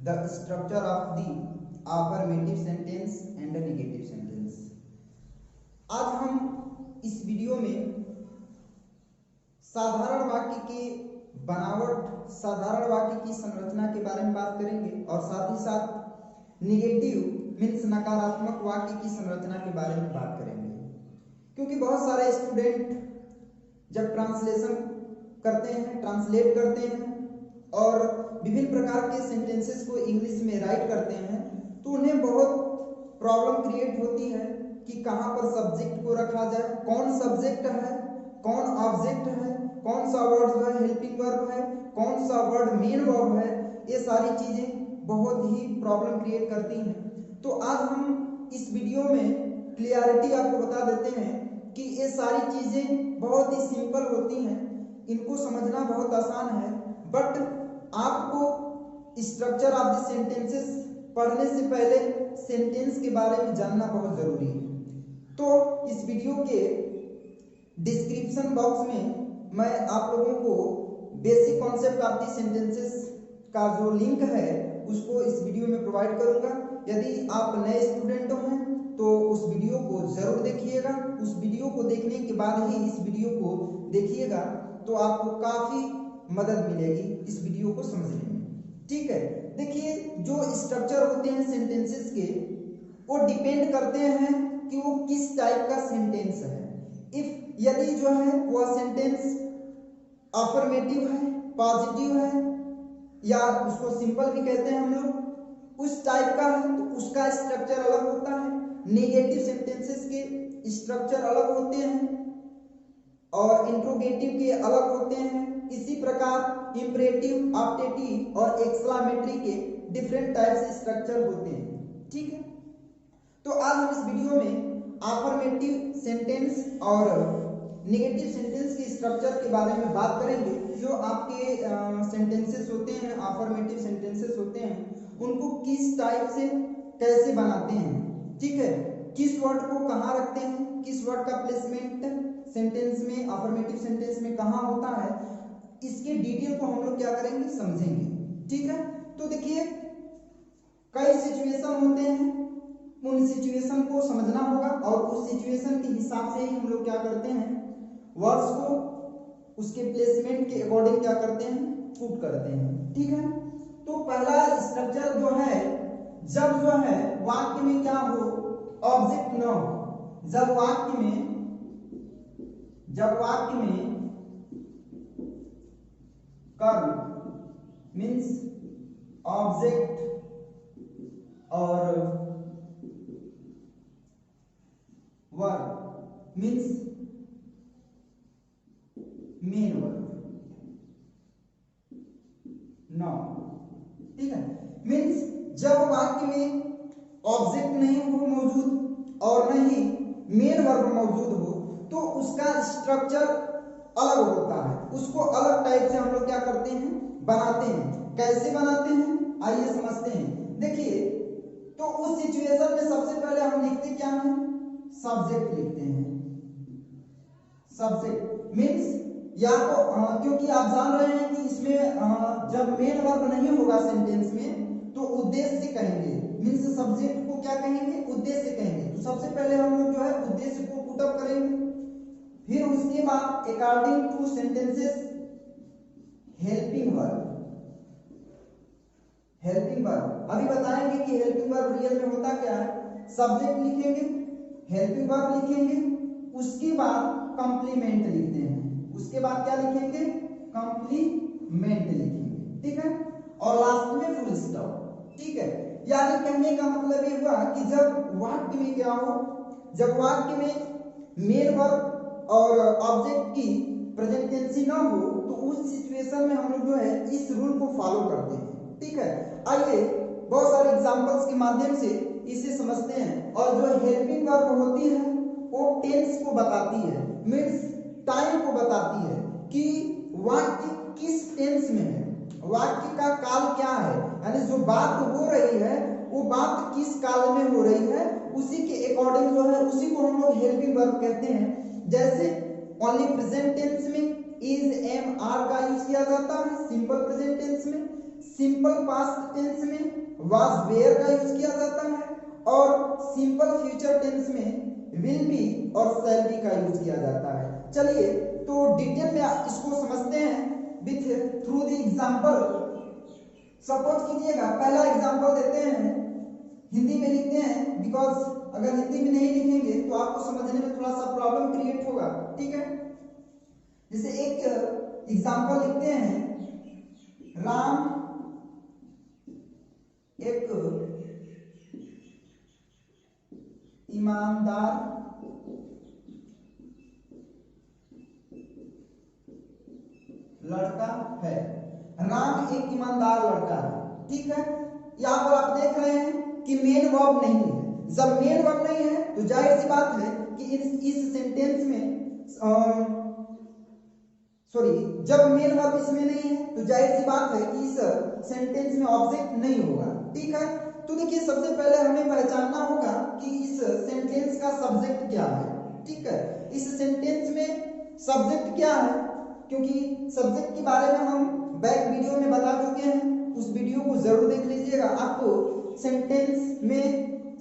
The structure of the affirmative sentence and the negative sentence। आज हम इस video में साधारण वाक्य की बनावट, साधारण वाक्य की संरचना के बारे में बात करेंगे और साथ ही साथ निगेटिव मीन्स नकारात्मक वाक्य की संरचना के बारे में बात करेंगे। क्योंकि बहुत सारे स्टूडेंट जब ट्रांसलेशन करते हैं, ट्रांसलेट करते हैं और विभिन्न प्रकार के सेंटेंसेस को इंग्लिश में राइट करते हैं तो उन्हें बहुत प्रॉब्लम क्रिएट होती है कि कहाँ पर सब्जेक्ट को रखा जाए, कौन सब्जेक्ट है, कौन ऑब्जेक्ट है, कौन सा वर्ड जो है हेल्पिंग वर्ब है, कौन सा वर्ड मेन वर्ब है। ये सारी चीजें बहुत ही प्रॉब्लम क्रिएट करती हैं। तो आज हम इस वीडियो में क्लियरिटी आपको बता देते हैं कि ये सारी चीजें बहुत ही सिंपल होती हैं, इनको समझना बहुत आसान है, बट आपको स्ट्रक्चर ऑफ द सेंटेंसेस पढ़ने से पहले सेंटेंस के बारे में जानना बहुत जरूरी है। तो इस वीडियो के डिस्क्रिप्शन बॉक्स में मैं आप लोगों को basic concept of the sentences का जो लिंक है उसको इस वीडियो में प्रोवाइड करूंगा। यदि आप नए स्टूडेंट हैं तो उस वीडियो को जरूर देखिएगा। उस वीडियो को देखने के बाद ही इस वीडियो को देखिएगा तो आपको काफी मदद मिलेगी इस वीडियो को समझने में। ठीक है, देखिए जो स्ट्रक्चर होते हैं सेंटेंसेस के वो डिपेंड करते हैं कि वो किस टाइप का सेंटेंस है। इफ यदि जो है वो सेंटेंस अफर्मेटिव है, पॉजिटिव है या उसको सिंपल भी कहते हैं हम लोग, उस टाइप का है तो उसका स्ट्रक्चर अलग होता है। नेगेटिव सेंटेंसेस के स्ट्रक्चर अलग होते हैं और इंट्रोगेटिव के अलग होते हैं। इसी प्रकार इंपरेटिव, ऑप्टेटिव और एक्सक्लेमेटरी के डिफरेंट टाइप से स्ट्रक्चर होते हैं। ठीक है, तो आज हम इस वीडियो में अफर्मेटिव सेंटेंस और नेगेटिव सेंटेंस के स्ट्रक्चर के बारे में बात करेंगे। जो आपके सेंटेंसेस होते हैं, अफर्मेटिव सेंटेंसेस होते हैं, उनको किस टाइप से कैसे बनाते हैं। ठीक है, किस वर्ड को कहाँ रखते हैं, किस वर्ड का प्लेसमेंट सेंटेंस में, अफर्मेटिव सेंटेंस में कहाँ होता है, इसके डिटेल को हम लोग क्या करेंगे, समझेंगे। ठीक है, तो देखिए कई सिचुएशन होते हैं, उन सिचुएशन को समझना होगा और उस सिचुएशन के हिसाब से ही हम लोग क्या करते हैं, वर्ड्स को उसके प्लेसमेंट के अकॉर्डिंग क्या करते हैं, पुट करते हैं। ठीक है, तो पहला स्ट्रक्चर जो है, जब जो है वाक्य में क्या हो, ऑब्जेक्ट न हो। जब वाक्य में कर्म मीन्स ऑब्जेक्ट और verb means main verb no. ठीक है, मीन्स जब वाक्य में ऑब्जेक्ट नहीं हो मौजूद और नहीं मेन वर्ब मौजूद हो तो उसका स्ट्रक्चर अलग होता है। उसको अलग टाइप से हम लोग क्या करते हैं, बनाते हैं। कैसे बनाते हैं आइए समझते हैं। देखिए तो उस सिचुएशन में सबसे पहले हम लिखते क्या हैं, सब्जेक्ट लिखते हैं। सब्जेक्ट मीन्स या तो क्योंकि आप जान रहे हैं कि इसमें जब मेन वर्ब नहीं होगा सेंटेंस में तो उद्देश्य कहेंगे, मीन्स सब्जेक्ट को क्या कहेंगे, उद्देश्य कहेंगे। तो सबसे पहले हम लोग जो है उद्देश्य को पुट अप करेंगे। फिर उसके बाद according two sentences helping verb, helping verb अभी बताएंगे कि हेल्पिंग वर्ब रियल में होता क्या है। सब्जेक्ट लिखेंगे, हेल्पिंग वर्ब लिखेंगे, उसके बाद कंप्लीमेंट लिखते हैं। उसके बाद क्या लिखेंगे, कंप्लीमेंट लिखेंगे। ठीक है, और लास्ट में फुल स्टॉप। ठीक है, यानी कहने का मतलब ये हुआ कि जब वाक्य में क्या हो, जब वाक्य में मेन वर्ब और ऑब्जेक्ट की प्रेजेंटेंसी ना हो तो उस सिचुएशन में हम लोग जो है इस रूल को फॉलो करते हैं। ठीक है, आइए बहुत सारे एग्जांपल्स के माध्यम से इसे समझते हैं। और जो हेल्पिंग वर्ब होती है वो टेंस को बताती है, मीन्स टाइम को बताती है कि वाक्य किस टेंस में है, वाक्य का काल क्या है, यानी जो बात हो रही है वो बात किस काल में हो रही है, उसी के अकॉर्डिंग जो है उसी को हम लोग हेल्पिंग वर्ब कहते हैं। जैसे ओनली प्रेजेंट टेंस में इज एम आर का यूज किया जाता है, सिंपल प्रेजेंट टेंस में, सिंपल पास्ट टेंस में वाज वेयर का यूज किया जाता है, और सिंपल फ्यूचर टेंस में विल बी और शैल बी का यूज किया जाता है। चलिए तो डिटेल में इसको समझते हैं with through the example. Suppose कीजिएगा, पहला एग्जांपल देते हैं, हिंदी में लिखते हैं, बिकॉज अगर हिंदी में नहीं लिखेंगे तो आपको समझने में थोड़ा सा प्रॉब्लम क्रिएट होगा, ठीक है। जैसे एक एग्जांपल लिखते हैं, राम एक ईमानदार लड़का है। राम एक ईमानदार लड़का है, ठीक है। यहां पर आप देख रहे हैं कि मेन वर्ब नहीं है। जब मेन वर्ब नहीं है तो जाहिर सी बात है कि इस सेंटेंस में जब मेन वर्ब इसमें नहीं है तो जाहिर सी बात है कि इस सेंटेंस में ऑब्जेक्ट नहीं होगा, ठीक है। तो देखिए सबसे पहले हमें पहचानना होगा कि इस सेंटेंस का सब्जेक्ट क्या है, ठीक है। इस सेंटेंस में सब्जेक्ट क्या है, क्योंकि सब्जेक्ट के बारे में हम बैक वीडियो में बता चुके हैं, उस वीडियो को जरूर देख लीजिएगा। आपको सेंटेंस में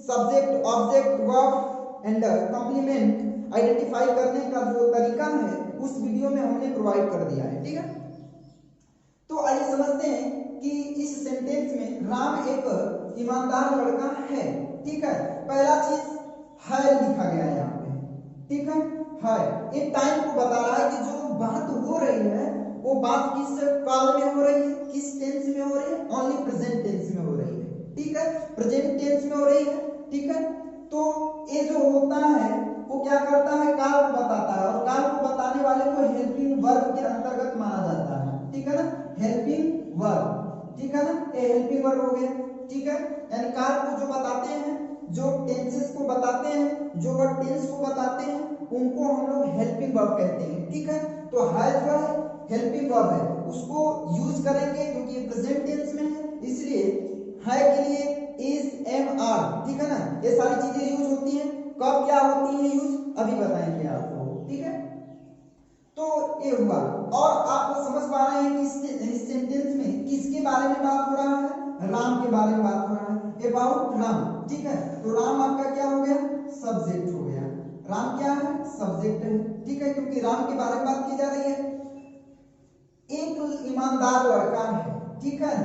subject, object, verb and complement identify करने का जो तरीका है उस वीडियो में हमने प्रोवाइड कर दिया है, ठीक है। तो आइए समझते हैं कि इस सेंटेंस में राम एक ईमानदार लड़का है, ठीक है। पहला चीज है लिखा गया है यहाँ पे, ठीक है। ये टाइम को बता रहा है कि जो बात हो रही है वो बात किस काल में हो रही है, किस टेंस में हो रही है, ओनली प्रेजेंट टेंस में हो रही है, ठीक है। प्रेजेंट टेंस में हो रही है, ठीक है। तो ये जो होता है वो क्या करता है, काल को बताता है, और काल को बताने वाले को हेल्पिंग वर्ब के अंतर्गत माना जाता है, ठीक है ना, हेल्पिंग वर्ब, ठीक है ना। ये हेल्पिंग वर्ब हो गया, ठीक है। यानी काल को जो बताते हैं, जो टेंसेस को बताते हैं, जो वर्ड टेंस को बताते हैं, उनको हम लोग हेल्पिंग वर्ब कहते हैं, ठीक है। तो है जो है हेल्पिंग वर्ब है, उसको यूज करेंगे क्योंकि ये प्रेजेंट टेंस में है, इसलिए है के लिए इज एम आर, ठीक है ना। ये सारी चीजें यूज होती हैं। कब क्या होती है यूज अभी बताएंगे आपको, ठीक है। तो ये हुआ, और आप समझ पा रहे हैं कि इस सेंटेंस में किसके बारे में बात हो रहा है, राम के बारे में बात हो रहा है, अबाउट राम, ठीक है। तो राम आपका क्या हो गया, सब्जेक्ट हो गया। राम क्या है, सब्जेक्ट है, ठीक है, क्योंकि राम के बारे में बात की जा रही है। एक ईमानदार लड़का है, ठीक है।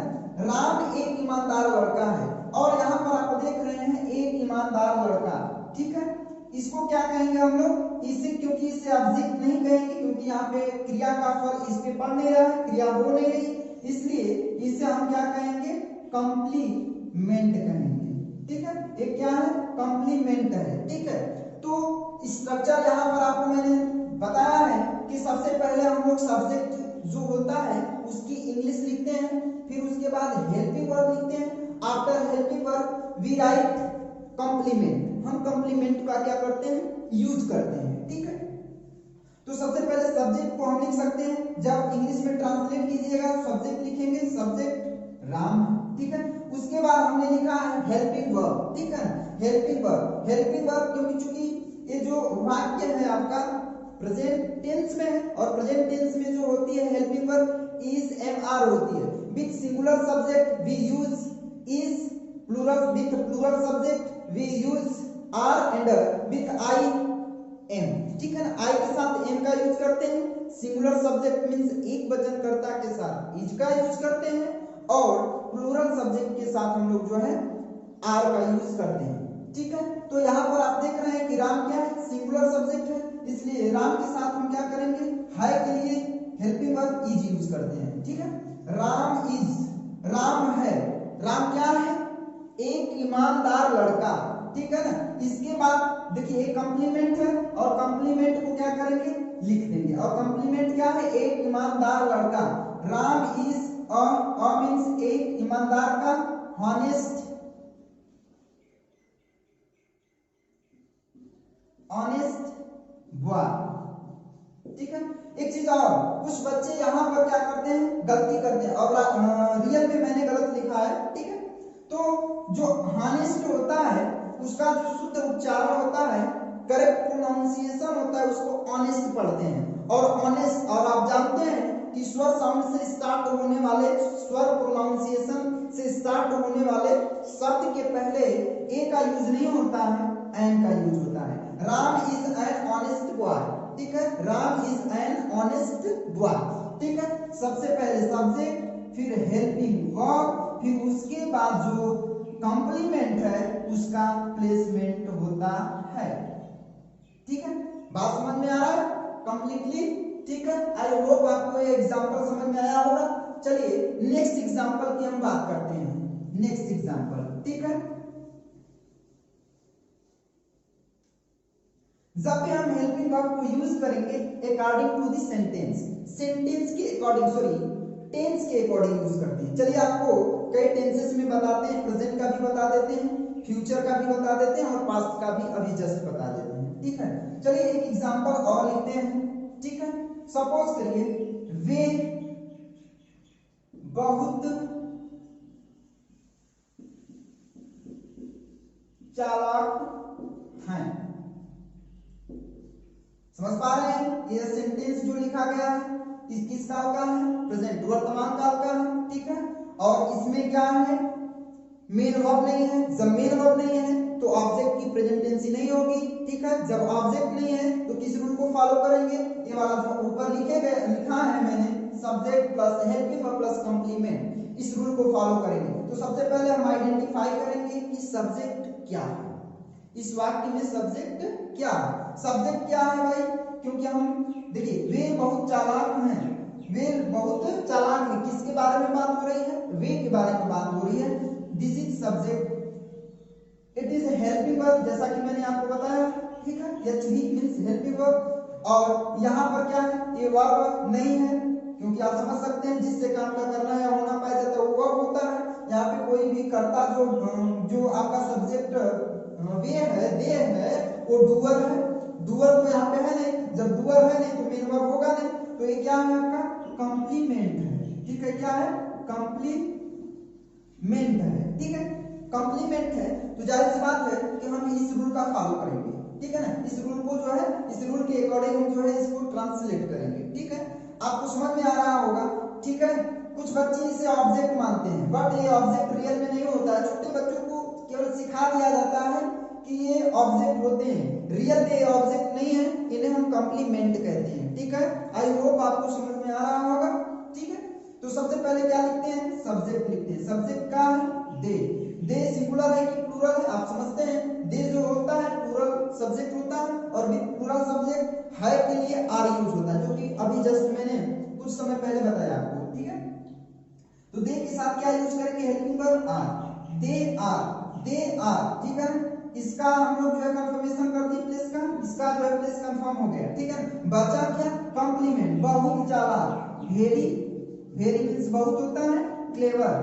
राम एक ईमानदार लड़का है, और यहाँ पर आप देख रहे हैं एक ईमानदार लड़का, ठीक है। इसको क्या कहेंगे हम लोग, इसे, क्योंकि इसे ऑब्जेक्ट नहीं कहेंगे, क्योंकि यहाँ पे क्रिया का फल इस पे पड़ नहीं रहा है, क्रिया हो नहीं रही, इसलिए इसे हम क्या कहेंगे, कॉम्प्लीमेंट कहेंगे, ठीक है। ये क्या है, कॉम्प्लीमेंट है, ठीक है। तो स्ट्रक्चर यहाँ पर आपको मैंने बताया है कि सबसे पहले हम लोग सब्जेक्ट जो होता है उसकी इंग्लिश लिखते हैं, फिर उसके बाद हेल्पिंग वर्ब लिखते हैं। After helping verb we write complement, हम कॉम्प्लीमेंट का क्या करते हैं, यूज करते हैं, ठीक है। तो सबसे पहले सब्जेक्ट को हम लिख सकते हैं, जब इंग्लिश में ट्रांसलेट कीजिएगा सब्जेक्ट लिखेंगे, सब्जेक्ट राम, ठीक है। उसके बाद हमने लिखा है हेल्पिंग वर्ब, ठीक है, हेल्पिंग वर्ब। हेल्पिंग वर्ब क्योंकि चूंकि ये जो वाक्य है आपका प्रेजेंट टेंस में है, और प्रेजेंट टेंस में जो होती है helping verb is am are होती है, with singular subject we use is, plural with plural subject we use are, and with I am, ठीक है ना। आई के साथ एम का यूज करते हैं, सिंगुलर सब्जेक्ट मींस एक वचनकर्ता के साथ इज का यूज करते हैं, और प्लूरल सब्जेक्ट के साथ हम लोग जो है आर का यूज करते हैं, ठीक है। तो यहाँ पर आप देख रहे हैं कि राम क्या है, सिंगुलर सब्जेक्ट है, इसलिए राम के साथ हम क्या करेंगे, है के लिए हेल्पिंग वर्ब इज यूज करते हैं, ठीक है। राम इज, राम है, राम क्या है, एक ईमानदार लड़का, ठीक है ना। इसके बाद देखिए एक कॉम्प्लीमेंट है, और कॉम्प्लीमेंट को क्या करेंगे, लिख देंगे, और कॉम्प्लीमेंट क्या है, एक ईमानदार लड़का। राम इज मींस एक ईमानदार का हॉनेस्ट ऑनेस्ट बॉय। ठीक है, एक चीज और, कुछ बच्चे यहाँ पर क्या करते हैं, गलती करते हैं और रियल में मैंने गलत लिखा है। ठीक है, तो जो हॉनेस्ट होता है उसका जो शुद्ध उच्चारण होता है, करेक्ट प्रोनाउंसिएशन होता है, उसको ऑनेस्ट पढ़ते हैं। और ऑनेस्ट, और आप जानते हैं कि स्वर साउंड से स्टार्ट होने वाले, स्वर प्रोनाउंसिएशन से स्टार्ट होने वाले शब्द के पहले ए का यूज नहीं होता है, एन का यूज होता है। Ram is an honest boy. ठीक है, Ram is an honest boy. ठीक है, सबसे पहले सब्जेक्ट, फिर हेल्पिंग वर्ब, फिर उसके बाद जो कॉम्प्लीमेंट है उसका प्लेसमेंट होता है। ठीक है, बात समझ में आ रहा है कंप्लीटली? ठीक है, आई होप आपको ये एग्जांपल समझ में आया होगा। चलिए नेक्स्ट एग्जांपल की हम बात करते हैं। नेक्स्ट एग्जांपल, ठीक है, जब भी हम हेल्पिंग वर्ब को यूज करेंगे according to the sentence, sentence के अकॉर्डिंग, सॉरी टेंस के अकॉर्डिंग यूज करते हैं। चलिए आपको कई टेंसेस में बताते हैं, प्रेजेंट का भी बता देते हैं, फ्यूचर का भी बता देते हैं और पास्ट का भी अभी जस्ट बता देते हैं। ठीक है, चलिए एक एग्जांपल और लिखते हैं। ठीक है, सपोज करिए वे बहुत चालाक हैं। समझ पा रहे हैं? ये सेंटेंस जो लिखा गया है इस किस काल का है? प्रेजेंट, वर्तमान काल का है। ठीक है, और इसमें क्या है, मेन वर्ब नहीं है। जब मेन वर्ब नहीं है तो ऑब्जेक्ट की प्रेजेंट टेंस नहीं होगी। ठीक है, जब ऑब्जेक्ट नहीं है तो किस रूल को फॉलो करेंगे? ये वाला जो ऊपर लिखा है मैंने, subject plus helping verb plus complement, इस रूल को फॉलो करेंगे। तो सबसे पहले हम आइडेंटिफाई करेंगे कि सब्जेक्ट क्या है, इस वाक्य में सब्जेक्ट क्या है। सब्जेक्ट क्या है भाई? क्योंकि हम देखिए वे बहुत चालाक हैं, वे बहुत चालाक हैं, किसके बारे में बात हो रही है? वे के बारे में बात हो रही है। This is subject, it is helping verb, जैसा कि मैंने आपको बताया। ठीक है, एचवी मींस हेल्पिंग वर्ब, और यहाँ पर क्या है, ये वर्ब नहीं है, क्योंकि आप समझ सकते हैं जिससे काम का करना है होना पाया जाता है वो वर्ब होता है। यहाँ पे कोई भी कर्ता जो आपका सब्जेक्ट वे है, दे है, वो डूअर है। डूअर तो यहाँ पे है नहीं, जब डूअर है नहीं तो मेन वर्ब होगा नहीं, तो ये क्या है आपका? कॉम्प्लीमेंट है। ठीक है, क्या है? कॉम्प्लीमेंट है। ठीक है, कॉम्प्लीमेंट है, तो जाहिर सी बात है कि हम इस रूल का फॉलो करेंगे। ठीक है ना, इस रूल को जो है, इस रूल के अकॉर्डिंग हम जो है इसको ट्रांसलेट करेंगे। ठीक है, आपको समझ में आ रहा होगा। ठीक है, कुछ बच्चे इसे ऑब्जेक्ट मानते हैं, बट ये ऑब्जेक्ट रियल में नहीं होता है। छोटे बच्चों को केवल सिखा दिया जाता है कि ये ऑब्जेक्ट होते हैं, रियल में ऑब्जेक्ट नहीं है, इन्हें हम कॉम्प्लीमेंट कहते हैं। ठीक है, आई होप आपको समझ में आ रहा होगा। ठीक है, तो सबसे पहले क्या लिखते हैं? सब्जेक्ट लिखते हैं। सब्जेक्ट का है दे, दे सिंगुलर है कि प्लूरल है? आप समझते हैं दे जो होता है प्लूरल सब्जेक्ट होता है, और भी प्लूरल सब्जेक्ट है के लिए आर यूज होता है, जो कि अभी जस्ट मैंने कुछ समय पहले बताया आपको। ठीक है, तो दे के साथ क्या यूज करेंगे? Helping verb are, they are, they are. ठीक है, इसका हम लोग जो है कंफर्मेशन कर दी प्लेस का, इसका जो है प्लेस कंफर्म हो गया। ठीक है, बचा क्या? कॉम्प्लीमेंट, बहुत चालाक, वेरी, वेरी मींस बहुत होता है, क्लेवर,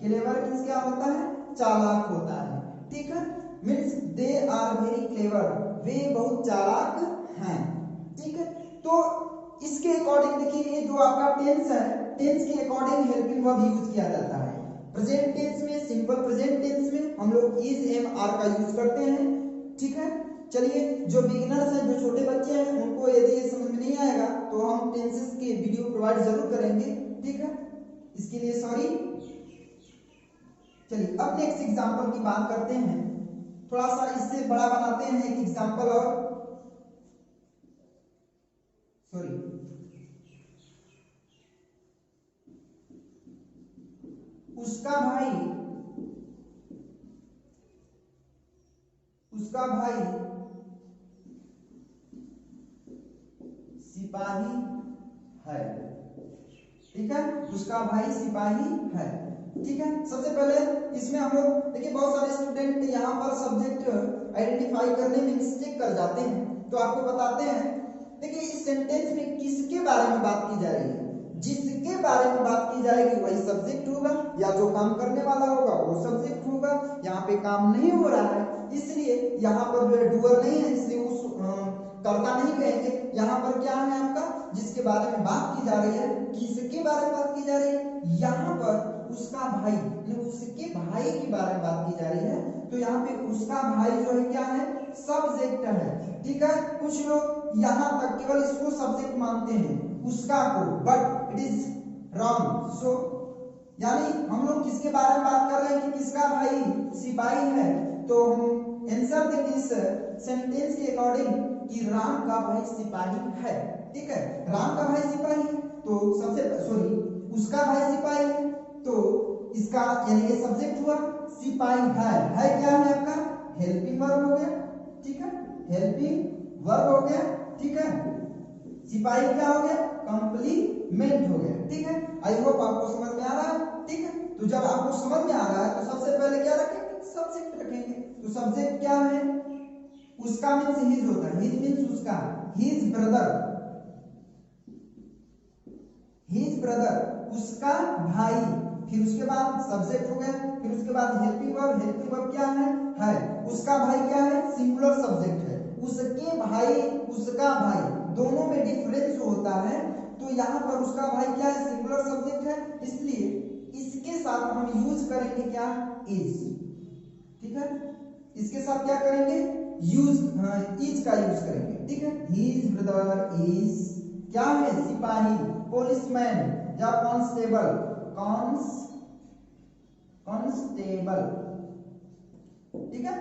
क्लेवर मींस क्या होता है? चालाक होता है। ठीक है, means they are very clever, वे बहुत चालाक हैं। ठीक है, तो इसके अकॉर्डिंग देखिए ये जो आपका टेंस है, टेंस के अकॉर्डिंग हेल्पिंग वर्ब यूज किया जाता है। प्रेजेंट टेंस में, सिंपल प्रेजेंट टेंस में हम लोग इज, एम, आर का यूज करते हैं। ठीक है, चलिए जो बिगिनर्स हैं, जो छोटे बच्चे हैं, उनको यदि ये समझ में नहीं आएगा तो हम टेंसेस के वीडियो प्रोवाइड जरूर करेंगे। ठीक है, इसके लिए सॉरी। चलिए अब नेक्स्ट एग्जांपल की बात करते हैं, थोड़ा सा इससे बड़ा बनाते हैं एक एग्जांपल और, सॉरी, उसका भाई सिपाही है। ठीक है, उसका भाई सिपाही है। ठीक है, सबसे पहले इसमें हम लोग देखिए बहुत सारे स्टूडेंट यहाँ पर सब्जेक्ट आइडेंटिफाई करने में मिस्टेक कर जाते हैं, तो आपको बताते हैं। देखिए इस सेंटेंस में किसके बारे में बात की जा रही है? जिसके बारे में बात की जाएगी वही सब्जेक्ट होगा, या जो काम करने वाला होगा वो सब्जेक्ट होगा। यहाँ पे काम नहीं हो रहा है इसलिए यहाँ पर जो है डूअर नहीं है, इसलिए उस कर्ता नहीं कहेंगे। यहाँ पर क्या है आपका, जिसके बारे में बात की जा रही है, किसके बारे में बात की जा रही है, यहाँ पर उसका भाई, उसके भाई के बारे में बात की जा रही है। तो यहाँ पे उसका भाई जो है क्या है, सब्जेक्ट है। ठीक है, कुछ लोग यहाँ तक केवल इसको सब्जेक्ट मानते हैं, उसका को, बट इट इज रॉन्ग। सो यानी हम लोग किसके बारे में बात कर रहे हैं कि किसका भाई सिपाही है, तो हम आंसर देंगे इस सेंटेंस के अकॉर्डिंग कि राम का भाई सिपाही है। ठीक है, राम का भाई सिपाही है तो सबसे उसका भाई सिपाही है, तो इसका यानी ये सब्जेक्ट हुआ, सिपाही है क्या है आपका, हेल्पिंग वर्ब हो गया। ठीक है, हेल्पिंग वर्ब हो गया। ठीक है, सिपाही क्या हो गया, कंप्लीमेंट हो गया। ठीक है, आई होप आपको समझ में आ रहा है। ठीक है, तो जब आपको समझ में आ रहा है तो सबसे पहले क्या रखेंगे, सब्जेक्ट रखेंगे। तो सब्जेक्ट क्या है, उसका मीन्स हिज होता है, हिज मीन्स उसका, हिज ब्रदर उसका भाई, फिर उसके बाद सब्जेक्ट हो गया, फिर उसके बाद हेल्पिंग वर्ब क्या है, उसका भाई क्या है, सिंगुलर सब्जेक्ट है, उसके भाई, उसका भाई, दोनों में डिफरेंस होता है। तो यहाँ पर उसका भाई क्या है, सिंगुलर सब्जेक्ट है, इसलिए इसके साथ हम यूज करेंगे क्या, इज। ठीक है, इसके साथ क्या करेंगे, यूज, इज का यूज करेंगे। ठीक है, हिज ब्रदर इज क्या है, सिपाही, पुलिसमैन या कांस्टेबल, कांस्टेबल। ठीक है,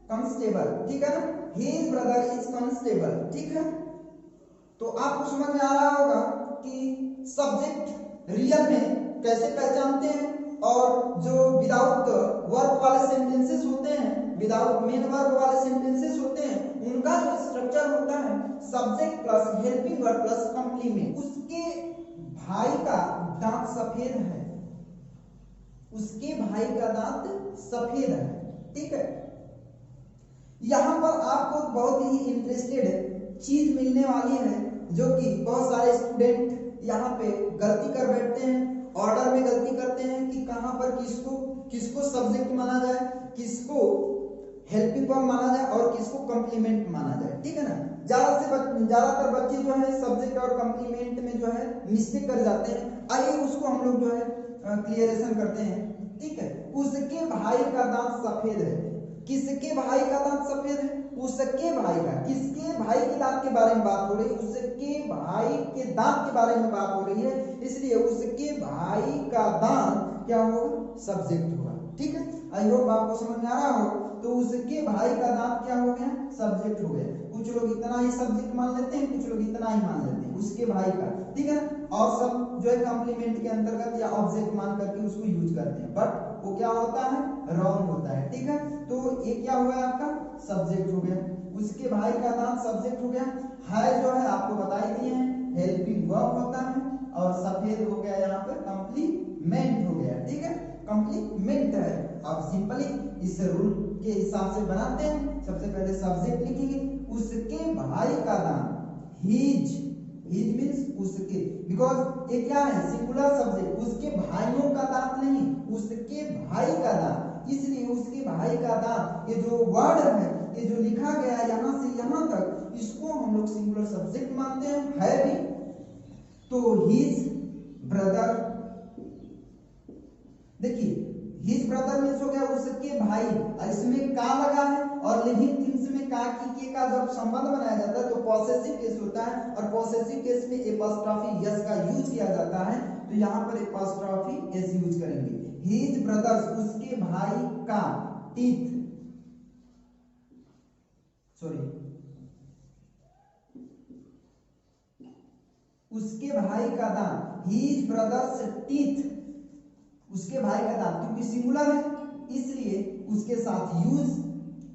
कांस्टेबल। ठीक है ना, हिज ब्रदर इज कांस्टेबल। ठीक है, तो आपको समझ में आ रहा होगा कि सब्जेक्ट रियल में कैसे पहचानते हैं, और जो विदाउट वर्ब वाले सेंटेंसेस होते हैं, विदाउट मेन वर्ब वाले सेंटेंसेस होते हैं, उनका जो स्ट्रक्चर होता है subject plus helping verb plus complement. उसके भाई का दांत सफेद है, उसके भाई का दांत सफेद है। ठीक है, यहां पर आपको बहुत ही इंटरेस्टेड चीज मिलने वाली है, जो कि बहुत सारे स्टूडेंट यहाँ पे गलती कर बैठते हैं, ऑर्डर में गलती करते हैं कि कहां पर किसको सब्जेक्ट माना जाए, किसको हेल्पिंग वर्ब माना जाए और किसको कंप्लीमेंट माना जाए। ठीक है ना, ज्यादातर बच्चे जो है सब्जेक्ट और कंप्लीमेंट में जो है मिस्टेक कर जाते हैं। आइए उसको हम लोग जो है क्लियरेशन करते हैं। ठीक है, उसके भाई का दांत सफेद है, किसके भाई का दांत सफेद है, उसके भाई का, किसके भाई के दांत के बारे में बात हो रही है, उसके भाई के दांत के बारे में बात हो रही है, इसलिए उसके भाई का दांत क्या होगा, सब्जेक्ट होगा। ठीक है, आई होप आपको समझ में आ रहा हो। तो उसके भाई का दांत क्या हो गया, सब्जेक्ट हो गया। कुछ लोग इतना ही सब्जेक्ट मान लेते हैं, कुछ लोग इतना ही मान लेते हैं, उसके भाई का। ठीक है, और सब जो है कॉम्प्लीमेंट के अंतर्गत या ऑब्जेक्ट मान करके उसको यूज करते हैं, बट वो क्या होता है, रॉन्ग होता है। ठीक है, तो ये क्या हुआ आपका, सब्जेक्ट हो गया, उसके भाई का दांत सब्जेक्ट हो गया। है जो है आपको बता ही दिए हैं, हेल्पिंग वर्ब होता है, और सफेद हो गया यहाँ पर कंप्लीमेंट हो गया। ठीक है, कंप्लीमेंट है। अब सिंपली इस रूल के हिसाब से बनाते हैं। सबसे पहले सब्जेक्ट लिखेंगे, उसके भाई का दांत, हिज मींस उसके, बिकॉज ये क्या है, सिंगुलर सब्जेक्ट, उसके भाइयों का दांत नहीं, उसके भाई का दांत, इसलिए उसके भाई का दांत, ये जो वर्ड है, ये जो लिखा गया है यहां से यहां तक, इसको हम लोग सिंगुलर सब्जेक्ट मानते हैं, है भी। तो हिज ब्रदर, देखिए हिज ब्रदर मींस हो गया उसके भाई, इसमें का लगा है, और लिविंग थिंग्स में का की के का जब संबंध बनाया जाता है तो पॉसेसिव केस होता है, और पॉसेसिव केस में एपॉस्ट्रॉफी यस का यूज किया जाता है। तो यहाँ पर एपॉस्ट्रॉफी यस यूज करेंगे। हिज ब्रदर्स, उसके भाई का, टीथ, उसके भाई का दांत, हिज ब्रदर्स टीथ, उसके भाई का दांत, क्योंकि सिंगुलर है इसलिए उसके साथ यूज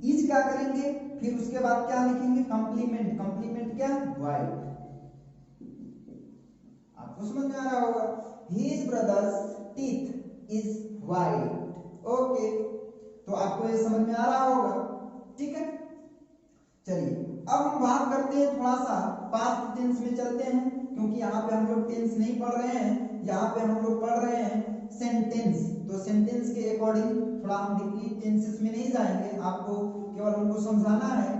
इज क्या करेंगे, फिर उसके बाद क्या लिखेंगे, कंप्लीमेंट। कंप्लीमेंट क्या, वाइट। आपको समझ में आ रहा होगा, his brothers teeth is white. Okay, तो आपको ये समझ में आ रहा होगा। ठीक है, चलिए अब हम बात करते हैं, थोड़ा सा पास्ट टेंस में चलते हैं। क्योंकि यहाँ पे हम लोग टेंस नहीं पढ़ रहे हैं, यहाँ पे हम लोग पढ़ रहे हैं सेंटेंस। तो सेंटेंस के अकॉर्डिंग थोड़ा हम डीपली टेंसेस में नहीं जाएंगे, आपको केवल उनको समझाना है,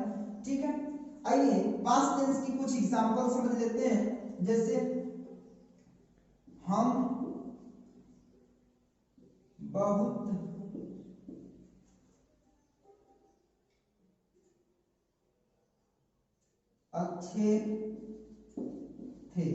ठीक है। आइए पास्ट टेंस की कुछ एग्जांपल समझ लेते हैं। जैसे हम बहुत अच्छे थे,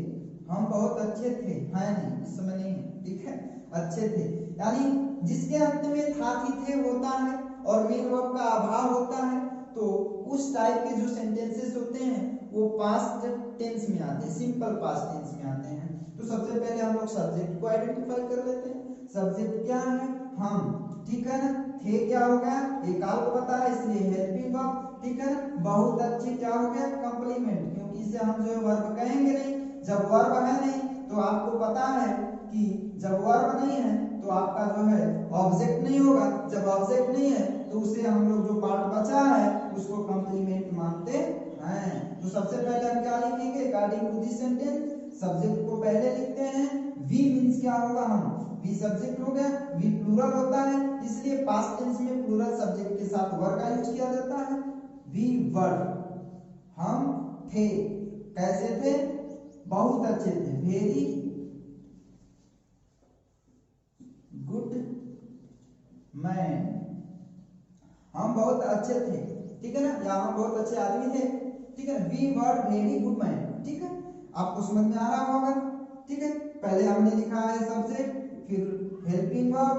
हम बहुत अच्छे थे, है नहीं, इस समय नहीं है, ठीक है, अच्छे थे, यानी जिसके अंत में था थी थे होता है और मेन वर्ब का अभाव होता है, तो उस टाइप के जो सेंटेंसेस होते हैं वो पास्ट टेंस में आते हैं, सिंपल पास्ट टेंस में आते हैं। तो सबसे पहले हम लोग सब्जेक्ट को आइडेंटिफाई कर लेते हैं। सब्जेक्ट क्या है? हम, ठीक है ना। थे क्या हो गया? एक काल को बता है इसलिए हेल्पिंग वर्ब, ठीक है ना। बहुत अच्छे क्या हो गया? कंप्लीमेंट, क्योंकि इसे हम जो है वर्ब कहेंगे नहीं, जब वर्ब है नहीं तो आपको पता है कि जब वर्ब नहीं है तो आपका जो है ऑब्जेक्ट नहीं होगा, जब ऑब्जेक्ट नहीं है तो उसे हम लोग जो पार्ट बचा है उसको कंप्लीमेंट मानते हैं। तो सबसे पहले हम क्या लिखेंगे? According to this sentence subject को पहले लिखते हैं। वी मींस क्या होगा? हम, वी सब्जेक्ट हो गया, वी प्लूरल होता है इसलिए पास्ट टेंस में प्लूरल सब्जेक्ट के साथ वर का यूज किया जाता है। वी वर, हम थे, कैसे थे? बहुत अच्छे थे, वेरी गुड मैन, हम बहुत अच्छे थे, ठीक है ना, या हम बहुत अच्छे आदमी थे, ठीक है। We were very good man, ठीक है, आपको समझ में आ रहा होगा, ठीक है। पहले हमने लिखा है सब्जेक्ट, फिर हेल्पिंग वर्ब,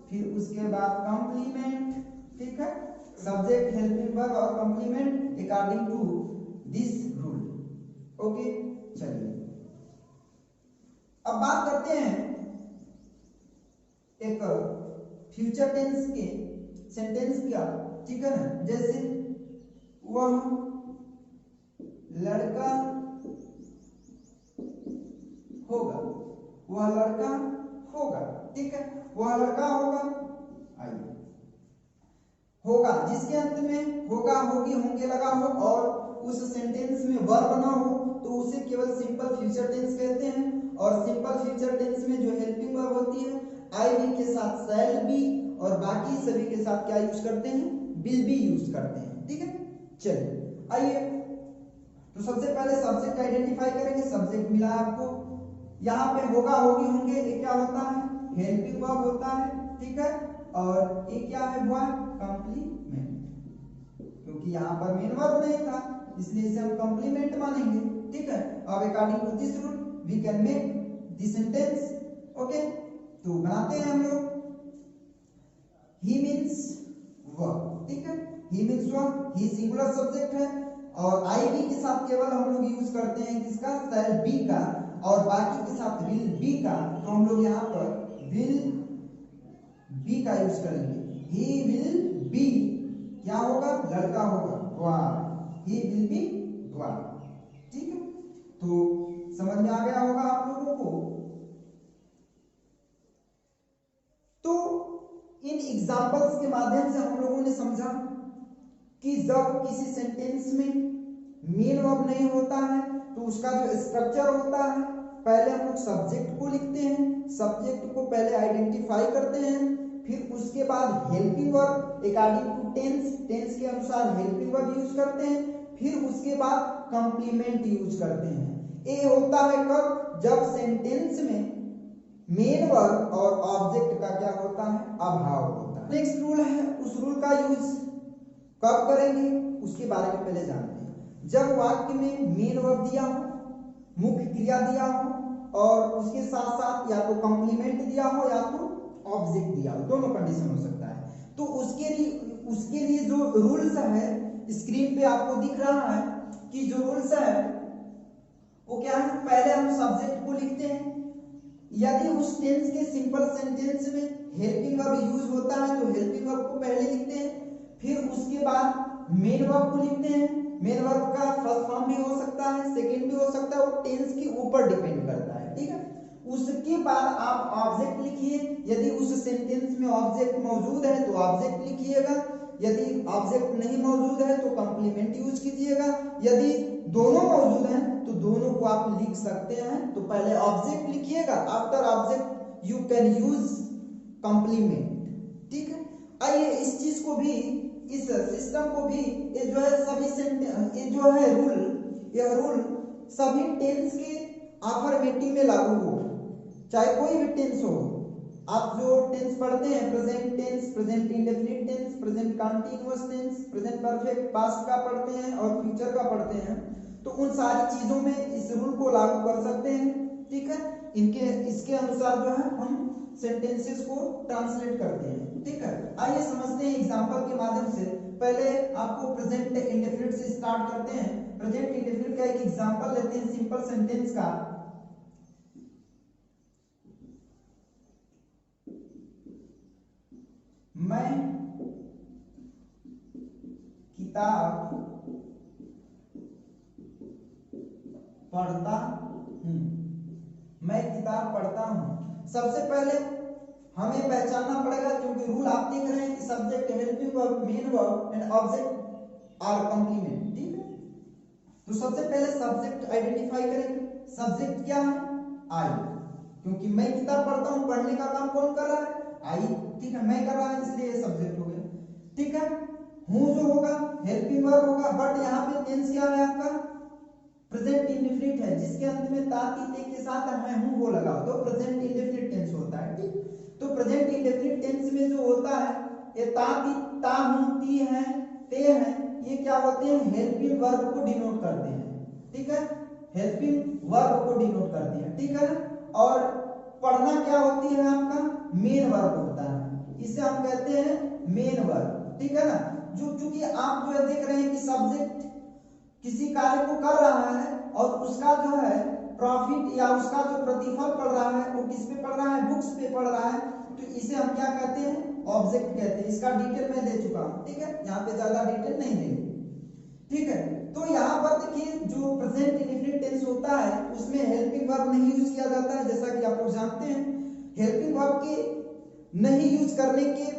फिर उसके बाद कंप्लीमेंट, ठीक है। सब्जेक्ट, हेल्पिंग वर्ब और complement according to this rule, okay. चलिए अब बात करते हैं एक फ्यूचर टेंस के सेंटेंस का, ठीक है ना। जैसे वह लड़का होगा, वह लड़का होगा, ठीक है, वह लड़का होगा। आइए, होगा जिसके अंत में होगा, होगी, होंगे लगा हो और उस सेंटेंस में वर्ब ना हो तो उसे केवल सिंपल फ्यूचर टेंस कहते हैं। और सिंपल फ्यूचर टेंस में जो हेल्पिंग वर्ब होती है आई बी के साथ शैल बी और बाकी सभी के साथ क्या यूज करते हैं? विल बी यूज करते हैं, ठीक है। चलिए आइए, तो सबसे पहले सब्जेक्ट आइडेंटिफाई करेंगे। सब्जेक्ट मिला आपको, यहाँ पे होगा, होगी, होंगे, ये क्या होता है? हेल्पिंग वर्ब होता है, ठीक है। और ये क्या है? बॉय कंप्लीमेंट, क्योंकि यहाँ पर मेन वर्ब नहीं था इसलिए इसे हम कंप्लीमेंट मानेंगे, ठीक है। अब according to this rule we can make this sentence, okay. तो बनाते हैं हम लोग। ही मीन्स वह, ठीक है, ही मीन्स वह, ही सिंगुलर सब्जेक्ट है और आई बी के साथ केवल हम लोग यूज करते हैं किसका? शैल बी का, और बाकी के साथ विल बी का, तो हम लोग यहाँ पर विल बी का यूज करेंगे। ही विल बी क्या होगा? लड़का होगा, boy, he will be boy, ठीक है। तो समझ में आ गया होगा आप लोगों को। तो इन एग्जांपल्स के माध्यम से हम लोगों ने समझा कि जब किसी सेंटेंस में मेन वर्ब नहीं होता है तो उसका जो स्ट्रक्चर होता है, पहले हम लोग सब्जेक्ट को लिखते हैं, सब्जेक्ट को पहले आइडेंटिफाई करते हैं, फिर उसके बाद helping verb according to tense, tense के अनुसार हेल्पिंग वर्ब यूज करते हैं, फिर उसके बाद कंप्लीमेंट यूज करते हैं। ये होता है कब? जब सेंटेंस में मेन वर्ब और ऑब्जेक्ट का क्या होता है? अभाव होता है। नेक्स्ट रूल है, उस रूल का यूज कब करेंगे उसके बारे में पहले जानते हैं। जब वाक्य में मेन वर्ब दिया हो, मुख्य क्रिया दिया हो और उसके साथ साथ या तो कंप्लीमेंट दिया हो या तो ऑब्जेक्ट दिया हो, दोनों कंडीशन हो सकता है। तो उसके लिए जो रूल्स है स्क्रीन पे आपको दिख रहा है कि जो रूल्स है वो क्या है? पहले हम सब्जेक्ट को लिखते हैं, यदि उस टेंस के सिंपल सेंटेंस में हेल्पिंग वर्ब यूज होता है तो हेल्पिंग वर्ब को पहले लिखते हैं, फिर उसके बाद मेन वर्ब को लिखते हैं। मेन वर्ब का फर्स्ट फॉर्म भी हो सकता है, सेकंड भी हो सकता है, वो टेंस के ऊपर डिपेंड करता है, ठीक है। उसके बाद आप ऑब्जेक्ट लिखिए, यदि उस सेंटेंस में ऑब्जेक्ट मौजूद है तो ऑब्जेक्ट लिखिएगा, यदि ऑब्जेक्ट नहीं मौजूद है तो कंप्लीमेंट यूज कीजिएगा, यदि दोनों मौजूद हैं तो दोनों को आप लिख सकते हैं। तो पहले ऑब्जेक्ट लिखिएगा, after object you can use complement. ठीक है, आइए इस चीज को भी, इस सिस्टम को भी, ये जो है सभी ये जो है रूल, यह रूल सभी टेंस के अफर्मेटिव में लागू हो, चाहे कोई भी टेंस हो। आप जो टेंस पढ़ते हैं, present tense, present indefinite tense, present continuous tense, present perfect, past का पढ़ते हैं और फ्यूचर का पढ़ते हैं, तो उन सारी चीजों में इस रूल को लागू कर सकते हैं। ठीक है, इनके इसके अनुसार जो है हम सेंटेंसेस को ट्रांसलेट करते हैं। ठीक है, आइए समझते हैं एग्जांपल के माध्यम से। पहले आपको प्रेजेंट इंडेफिनिट से स्टार्ट करते हैं। प्रेजेंट इंडेफिनिट का एक एग्जांपल लेते हैं सिंपल सेंटेंस का। मैं किताब पढ़ता हूं। मैं किताब पढ़ता हूं। सबसे पहले हमें पहचानना पड़ेगा, क्योंकि रूल आप देख रहे हैं कि subject, helping verb, main verb and object or complement. ठीक है, तो सबसे पहले सब्जेक्ट आइडेंटिफाई करेंगे। सब्जेक्ट क्या है? आई, क्योंकि मैं किताब पढ़ता हूं, पढ़ने का काम कौन कर रहा है? आई। ठीक है, मैं कर रहा है, इसलिए ये सब्जेक्ट हो गया। ठीक है, हूं जो होगा हेल्पिंग वर्ब होगा, बट यहाँ पे टेंस क्या है आपका? प्रेजेंट इंडेफिनिट है, जिसके अंत में ता ती ते के साथ मैं हूं वो लगाओ तो प्रेजेंट इंडेफिनिट टेंस होता है। ठीक, तो प्रेजेंट इंडेफिनिट टेंस में जो होता है ये ता ती, ता हूं, ती है, ते है, ये क्या होते हैं? हेल्पिंग वर्ब को डिनोट करते हैं। ठीक है, हेल्पिंग वर्ब को डिनोट करते हैं। ठीक है, और पढ़ना क्या होती है आपका? मेन वर्ब होता है, इसे हम कहते हैं मेन वर्ब। ठीक है ना, जो चूंकि आप जो देख रहे हैं कि सब्जेक्ट किसी कार्य को कर रहा है और उसका जो है प्रॉफिट या उसका जो प्रतिफल पड़ रहा है वो किस पे पड़ रहा है? बुक्स पे पड़ रहा है, तो इसे हम क्या कहते हैं? ऑब्जेक्ट कहते हैं। इसका डिटेल मैं दे चुका हूं। ठीक है, यहाँ पे ज्यादा डिटेल नहीं देंगे। ठीक है, तो यहाँ पर देखिए जो प्रेजेंट इंडेफिनिट टेंस होता है उसमें हेल्पिंग वर्ब नहीं यूज किया जाता है, जैसा कि आप लोग जानते हैं। हेल्पिंग वर्ब के नहीं यूज करने के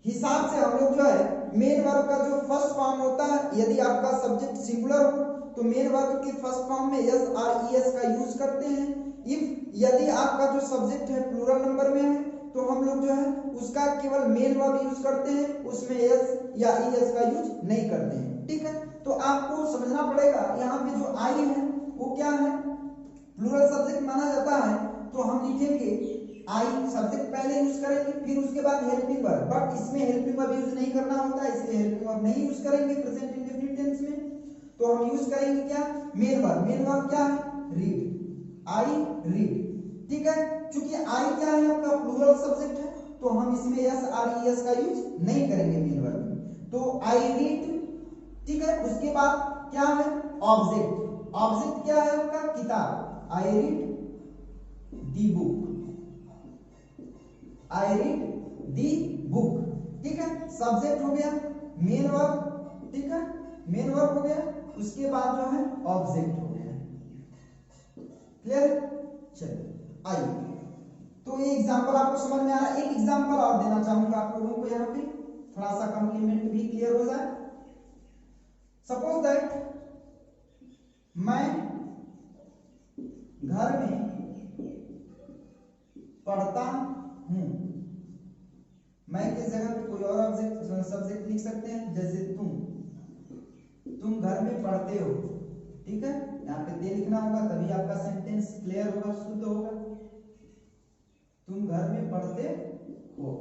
हिसाब से हम लोग जो है मेन वर्ब का जो फर्स्ट फॉर्म होता है, यदि आपका सब्जेक्ट सिंगुलर हो तो मेन वर्ब के फर्स्ट फॉर्म में एस आर ई एस का यूज करते हैं। इफ यदि आपका जो सब्जेक्ट है प्लूरल नंबर में है तो हम लोग जो है उसका केवल मेन वर्ब यूज करते हैं, उसमें एस या ई एस का यूज नहीं करते हैं। ठीक है, तो आपको समझना पड़ेगा यहाँ पे जो आई है वो क्या है? प्लूरल सब्जेक्ट माना जाता है, तो हम लिखेंगे आई सब्जेक्ट पहले यूज करेंगे, फिर उसके बाद हेल्पिंग वर्ब, बट इसमें हेल्पिंग वर्ब यूज नहीं करना होता है, इसलिए हेल्पिंग वर्ब नहीं यूज करेंगे प्रेजेंट इंडेफिनिट टेंस में। तो हम यूज करेंगे क्या? Main verb. मेन वर्ब क्या है? Read, I read. ठीक है, चूंकि आई क्या है आपका? प्लूरल सब्जेक्ट है, तो हम इसमें एस आर ई एस का यूज नहीं करेंगे मेन वर्ब में, तो आई रीड। ठीक है, उसके बाद क्या है? ऑब्जेक्ट। ऑब्जेक्ट क्या है आपका? किताब। I read the book, I read the book. ठीक है, सब्जेक्ट हो गया, मेन वर्ब। ठीक है, मेन वर्ब हो गया, उसके बाद जो है ऑब्जेक्ट हो गया। क्लियर? चलिए आइए, तो ये एग्जांपल आपको समझ में आ रहा है। एक एग्जांपल और देना चाहूंगा आप लोगों को, यहाँ पे थोड़ा सा कॉम्प्लीमेंट भी क्लियर हो जाए। सपोज दैट मैं घर में पढ़ता हूं। मैं की जगह पे कोई और ऑब्जेक्ट सब्जेक्ट लिख सकते हैं, जैसे तुम घर में पढ़ते हो। ठीक है, यहाँ पे ते लिखना होगा, तभी आपका सेंटेंस क्लियर होगा, शुद्ध होगा। तुम घर में पढ़ते हो।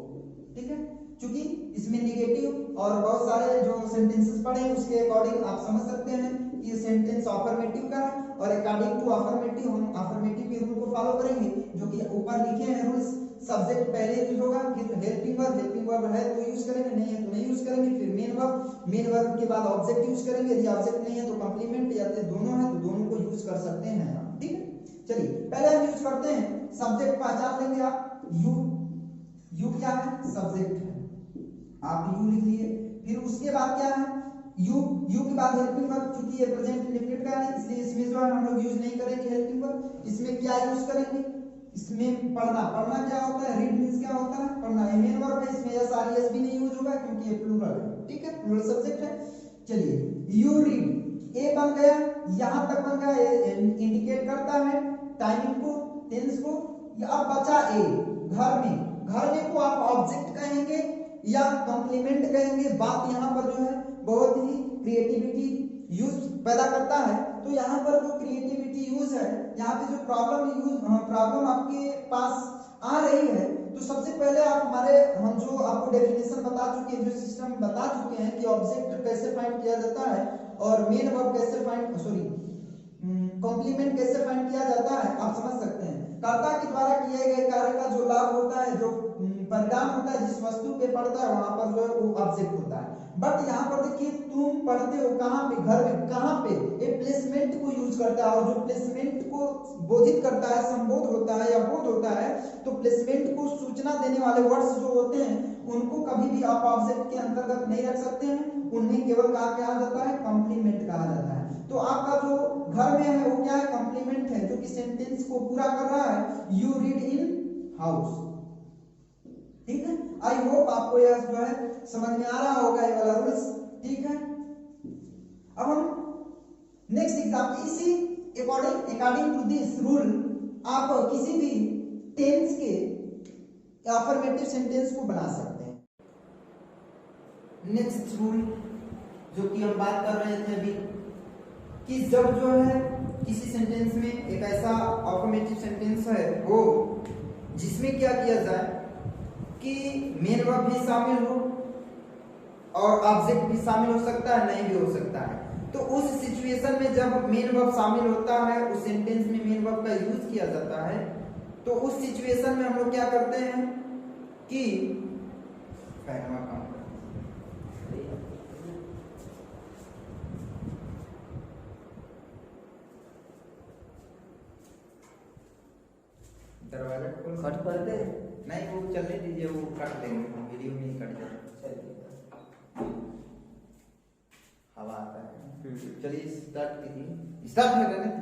ठीक है, क्योंकि इसमें निगेटिव और बहुत सारे जो सेंटेंसेस पढ़े उसके अकॉर्डिंग आप समझ सकते हैं कि ये सेंटेंस अफर्मेटिव का है, और अकॉर्डिंग टू अफर्मेटिव हम अफर्मेटिव के रूल को फॉलो करेंगे, जो कि ऊपर लिखे हैं रूल्स। सब्जेक्ट पहले यूज होगा, फिर हेल्पिंग वर्ब, हेल्पिंग वर्ब है तो यूज करेंगे, नहीं है तो नहीं यूज करेंगे, फिर मेन वर्ब, मेन वर्ब के बाद ऑब्जेक्ट यूज करेंगे, यदि ऑब्जेक्ट नहीं है तो कॉम्प्लीमेंट, या फिर दोनों है तो दोनों को यूज कर सकते हैं आप। ठीक है, चलिए पहले हम यूज करते हैं सब्जेक्ट। पहचान लेंगे आप, यू। यू क्या है? सब्जेक्ट है, आप यू लिख लिए। फिर उसके बाद क्या है? यू। यू के बाद हेल्पिंग वर्ब, क्योंकि ये प्रेजेंट इंडेफिनिट का है इसलिए इसमें जो है हम लोग यूज नहीं करेंगे हेल्पिंग वर्ब। इसमें क्या यूज करेंगे? इसमें पढ़ना। पढ़ना क्या होता है? रीड मींस क्या होता है? पढ़ना। ये मेन वर्ब है, इसमें एस आर एस भी नहीं यूज होगा क्योंकि ये प्लूरल है। ठीक है, प्लूरल सब्जेक्ट है। चलिए यू रीड, ए बन गया, यहां तक बन गया, इंडिकेट करता है टाइमिंग को, टेंस को। अब बचा ए, घर में। घर में को आप ऑब्जेक्ट कहेंगे या कॉम्प्लीमेंट कहेंगे। बात यहाँ पर जो है बहुत ही क्रिएटिविटी यूज पैदा करता है। तो यहाँ पर जो क्रिएटिविटी यूज है, यहाँ पे जो प्रॉब्लम आपके पास आ रही है, तो सबसे पहले हम जो आपको डेफिनेशन बता चुके हैं, जो सिस्टम बता चुके हैं कि ऑब्जेक्ट कैसे फाइंड किया जाता है और मेन वर्ब कैसे कॉम्प्लीमेंट कैसे फाइंड किया जाता है, आप समझ सकते हैं। कर्ता के द्वारा किए गए कार्य का जो लाभ होता है, जो परिणाम होता है, जिस वस्तु पे पड़ता है वहां पर जो है वो ऑब्जेक्ट होता है। बट यहाँ पर देखिए, तुम पढ़ते हो कहाँ पे, घर में। कहाँ पे? ये प्लेसमेंट को यूज करता है, और जो प्लेसमेंट को बोधित करता है, संबोध होता है या बोध होता है, तो प्लेसमेंट को सूचना देने वाले वर्ड्स जो होते हैं उनको कभी भी आप ऑब्जेक्ट के अंतर्गत नहीं रख सकते हैं। उन्हें केवल कहा जाता है, कॉम्प्लीमेंट कहा जाता है। तो आपका जो घर में है वो क्या है? कॉम्प्लीमेंट है, जो कि सेंटेंस को पूरा कर रहा है। You read in house. ठीक है, आई होप आपको यह जो है समझ में आ रहा होगा ये वाला रूल्स। ठीक है, अब हम नेक्स्ट एग्जाम्पल, इसी अकॉर्डिंग टू दिस रूल आप किसी भी टेंस के अफर्मेटिव सेंटेंस को बना सकते हैं। नेक्स्ट रूल जो कि हम बात कर रहे थे अभी, कि जब जो है किसी सेंटेंस में एक ऐसा अफर्मेटिव सेंटेंस है वो जिसमें क्या किया जाए कि मेन वर्ब भी शामिल हो और ऑब्जेक्ट भी शामिल हो सकता है, नहीं भी हो सकता है। तो उस सिचुएशन में जब मेन वर्ब शामिल होता है, उस सेंटेंस में मेन वर्ब का यूज किया जाता है, तो उस सिचुएशन में हम लोग क्या करते हैं कि दरवाजा कट कर दे। नहीं, वो चलने दीजिए, वो काट देंगे, वीडियो में ही कट जाएगा। हवा आता है। चलिए स्टार्ट कीजिए। स्टार्ट कर रहे हैं,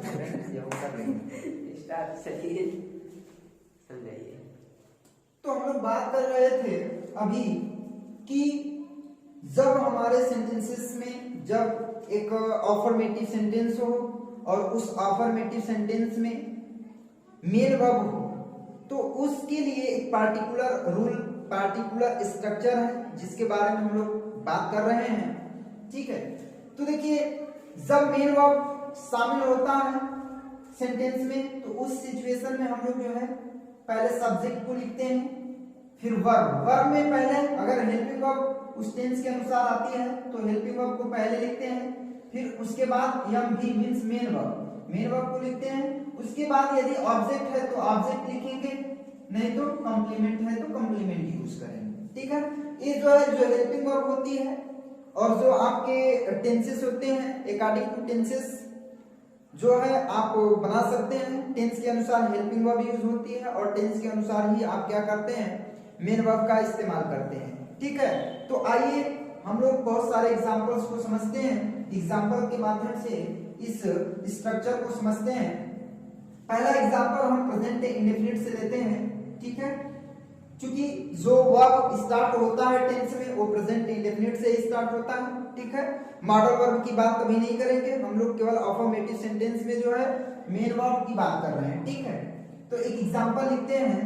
कर लेंगे स्टार्ट। चलिए समझाइए। तो हम लोग बात कर रहे थे अभी कि जब हमारे सेंटेंसेस में जब एक अफर्मेटिव सेंटेंस हो और उस अफर्मेटिव सेंटेंस में मेन वर्ब हो, तो उसके लिए एक पार्टिकुलर रूल, पार्टिकुलर स्ट्रक्चर है जिसके बारे में हम लोग बात कर रहे हैं। ठीक है, तो देखिए, जब मेन वर्ब शामिल होता है सेंटेंस में, तो उस सिचुएशन में हम लोग जो है पहले सब्जेक्ट को लिखते हैं, फिर वर्ब में पहले अगर हेल्पिंग वर्ब उस टेंस के अनुसार आती है तो हेल्पिंग वर्ब को पहले लिखते हैं, फिर उसके बाद एम भी मींस मेन वर्ब को लिखते हैं। उसके बाद यदि ऑब्जेक्ट है तो ऑब्जेक्ट लिखेंगे, नहीं तो कॉम्प्लीमेंट है तो कॉम्प्लीमेंट यूज करेंगे। ठीक है, ये जो है जो हेल्पिंग वर्ब होती है और जो आपके टेंसेस होते हैं, अकॉर्डिंग टू टेंसेस जो है आप बना सकते हैं। टेंस के अनुसार हेल्पिंग वर्ब यूज होती है और टेंस के अनुसार ही आप क्या करते हैं, मेन वर्ब का इस्तेमाल करते हैं। ठीक है, तो आइए हम लोग बहुत सारे एग्जांपल्स को समझते हैं, एग्जांपल के माध्यम से इस स्ट्रक्चर को समझते हैं। पहला एग्जांपल हम प्रेजेंट इंडेफिनिट से लेते हैं। ठीक है, क्योंकि जो वर्ब स्टार्ट होता है टेंस में वो प्रेजेंट इंडेफिनिट से स्टार्ट होता है। ठीक है, मॉडल वर्ब की बात कभी नहीं करेंगे हम लोग, केवल अफर्मेटिव सेंटेंस में जो है मेन वर्ब की बात कर रहे हैं। ठीक है, तो एक एग्जांपल लिखते हैं,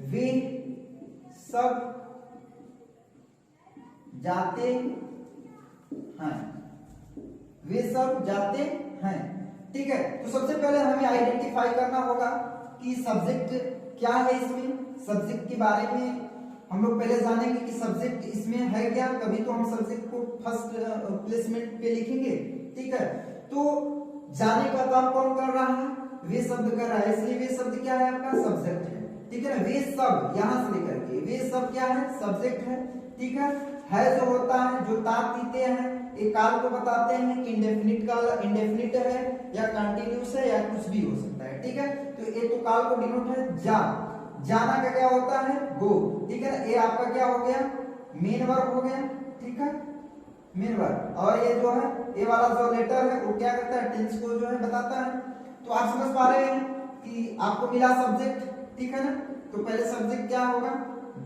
वे सब जाते हैं, वे सब जाते हैं। ठीक है, तो सबसे पहले हमें आइडेंटिफाई करना होगा कि सब्जेक्ट क्या है। इसमें सब्जेक्ट के बारे में हम लोग पहले जानेंगे कि सब्जेक्ट इसमें है क्या, तभी तो हम सब्जेक्ट को फर्स्ट प्लेसमेंट पे लिखेंगे। ठीक है, तो जाने का काम कौन कर रहा है, वे शब्द कर रहा है, इसलिए वे शब्द क्या है, आपका सब्जेक्ट है। ठीक है ना, वे सब यहां से लेकर के वे सब क्या है, सब्जेक्ट है। ठीक है जो होता है, जो तात देते हैं, एक काल को बताते हैं कि इंडेफिनिट है या कंटिन्यूस है या कुछ भी हो सकता है। ठीक है, तो ये तो काल को डिनोट है। जाना का क्या होता है, गो। ठीक है, ये आपका क्या हो गया, मेन वर्ब हो गया। ठीक है, मेन वर्ब। और ये जो है ये वाला जो लेटर है वो क्या करता है, टेंस को जो है बताता है। तो आप समझ पा रहे हैं कि आपको मिला सब्जेक्ट। ठीक है ना, तो पहले सब्जेक्ट क्या होगा,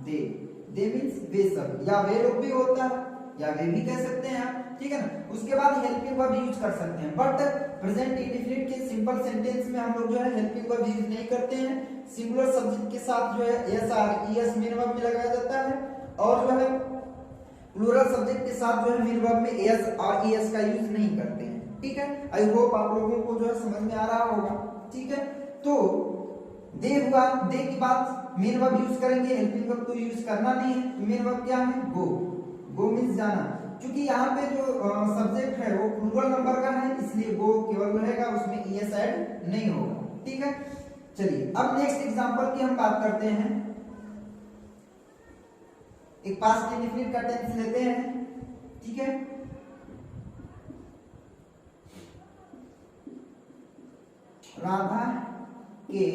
दे मींस वे सब, या वे लोग भी होता है। या वे भी कह सकते हैं आप, ठीक है ना। उसके बाद हेल्पिंग वर्ब यूज कर सकते हैं, बट प्रेजेंट इंडेफिनिट के सिंपल सेंटेंस में हम लोग जो है हेल्पिंग वर्ब यूज नहीं करते हैं। सिंगुलर सब्जेक्ट के साथ जो है S or ES main verb में लगाया जाता है, और जो है प्लूरल सब्जेक्ट के साथ जो है मेन वर्ब में एस और ईएस का यूज नहीं करते हैं, ठीक है। आई होप आप लोगों को जो है समझ में आ रहा होगा, ठीक है। तो दे हुआ, दे की बात मेन वर्ब यूज करेंगे, हेल्पिंग वर्ब तो यूज करना नहीं है। मेन वर्ब क्या है? गो। गो मींस जाना, क्योंकि यहाँ पे जो सब्जेक्ट है वो प्लूरल नंबर का है, इसलिए गो केवल रहेगा, उसमें ईएस ऐड नहीं होगा, ठीक है। चलिए अब नेक्स्ट एग्जांपल की हम बात करते हैं। एक पास्ट इंडेफिनिट का टेंस लेते हैं, ठीक है। राधा के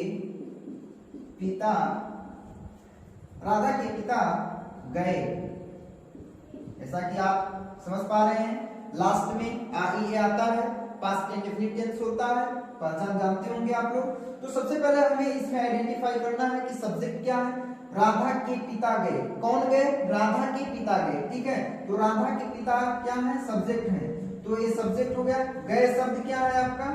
पिता गए, ऐसा कि आप समझ पा रहे हैं, लास्ट में आईए आता है, पास्ट इंडेफिनिट टेंस होता है, पहचान जानते होंगे आप लोग। तो सबसे पहले हमें इसमें आइडेंटिफाई करना है कि सब्जेक्ट क्या है। राधा के पिता गए, कौन गए? राधा के पिता गए, ठीक है। तो राधा के पिता क्या है? सब्जेक्ट है, तो ये सब्जेक्ट हो गया। गए शब्द क्या है आपका?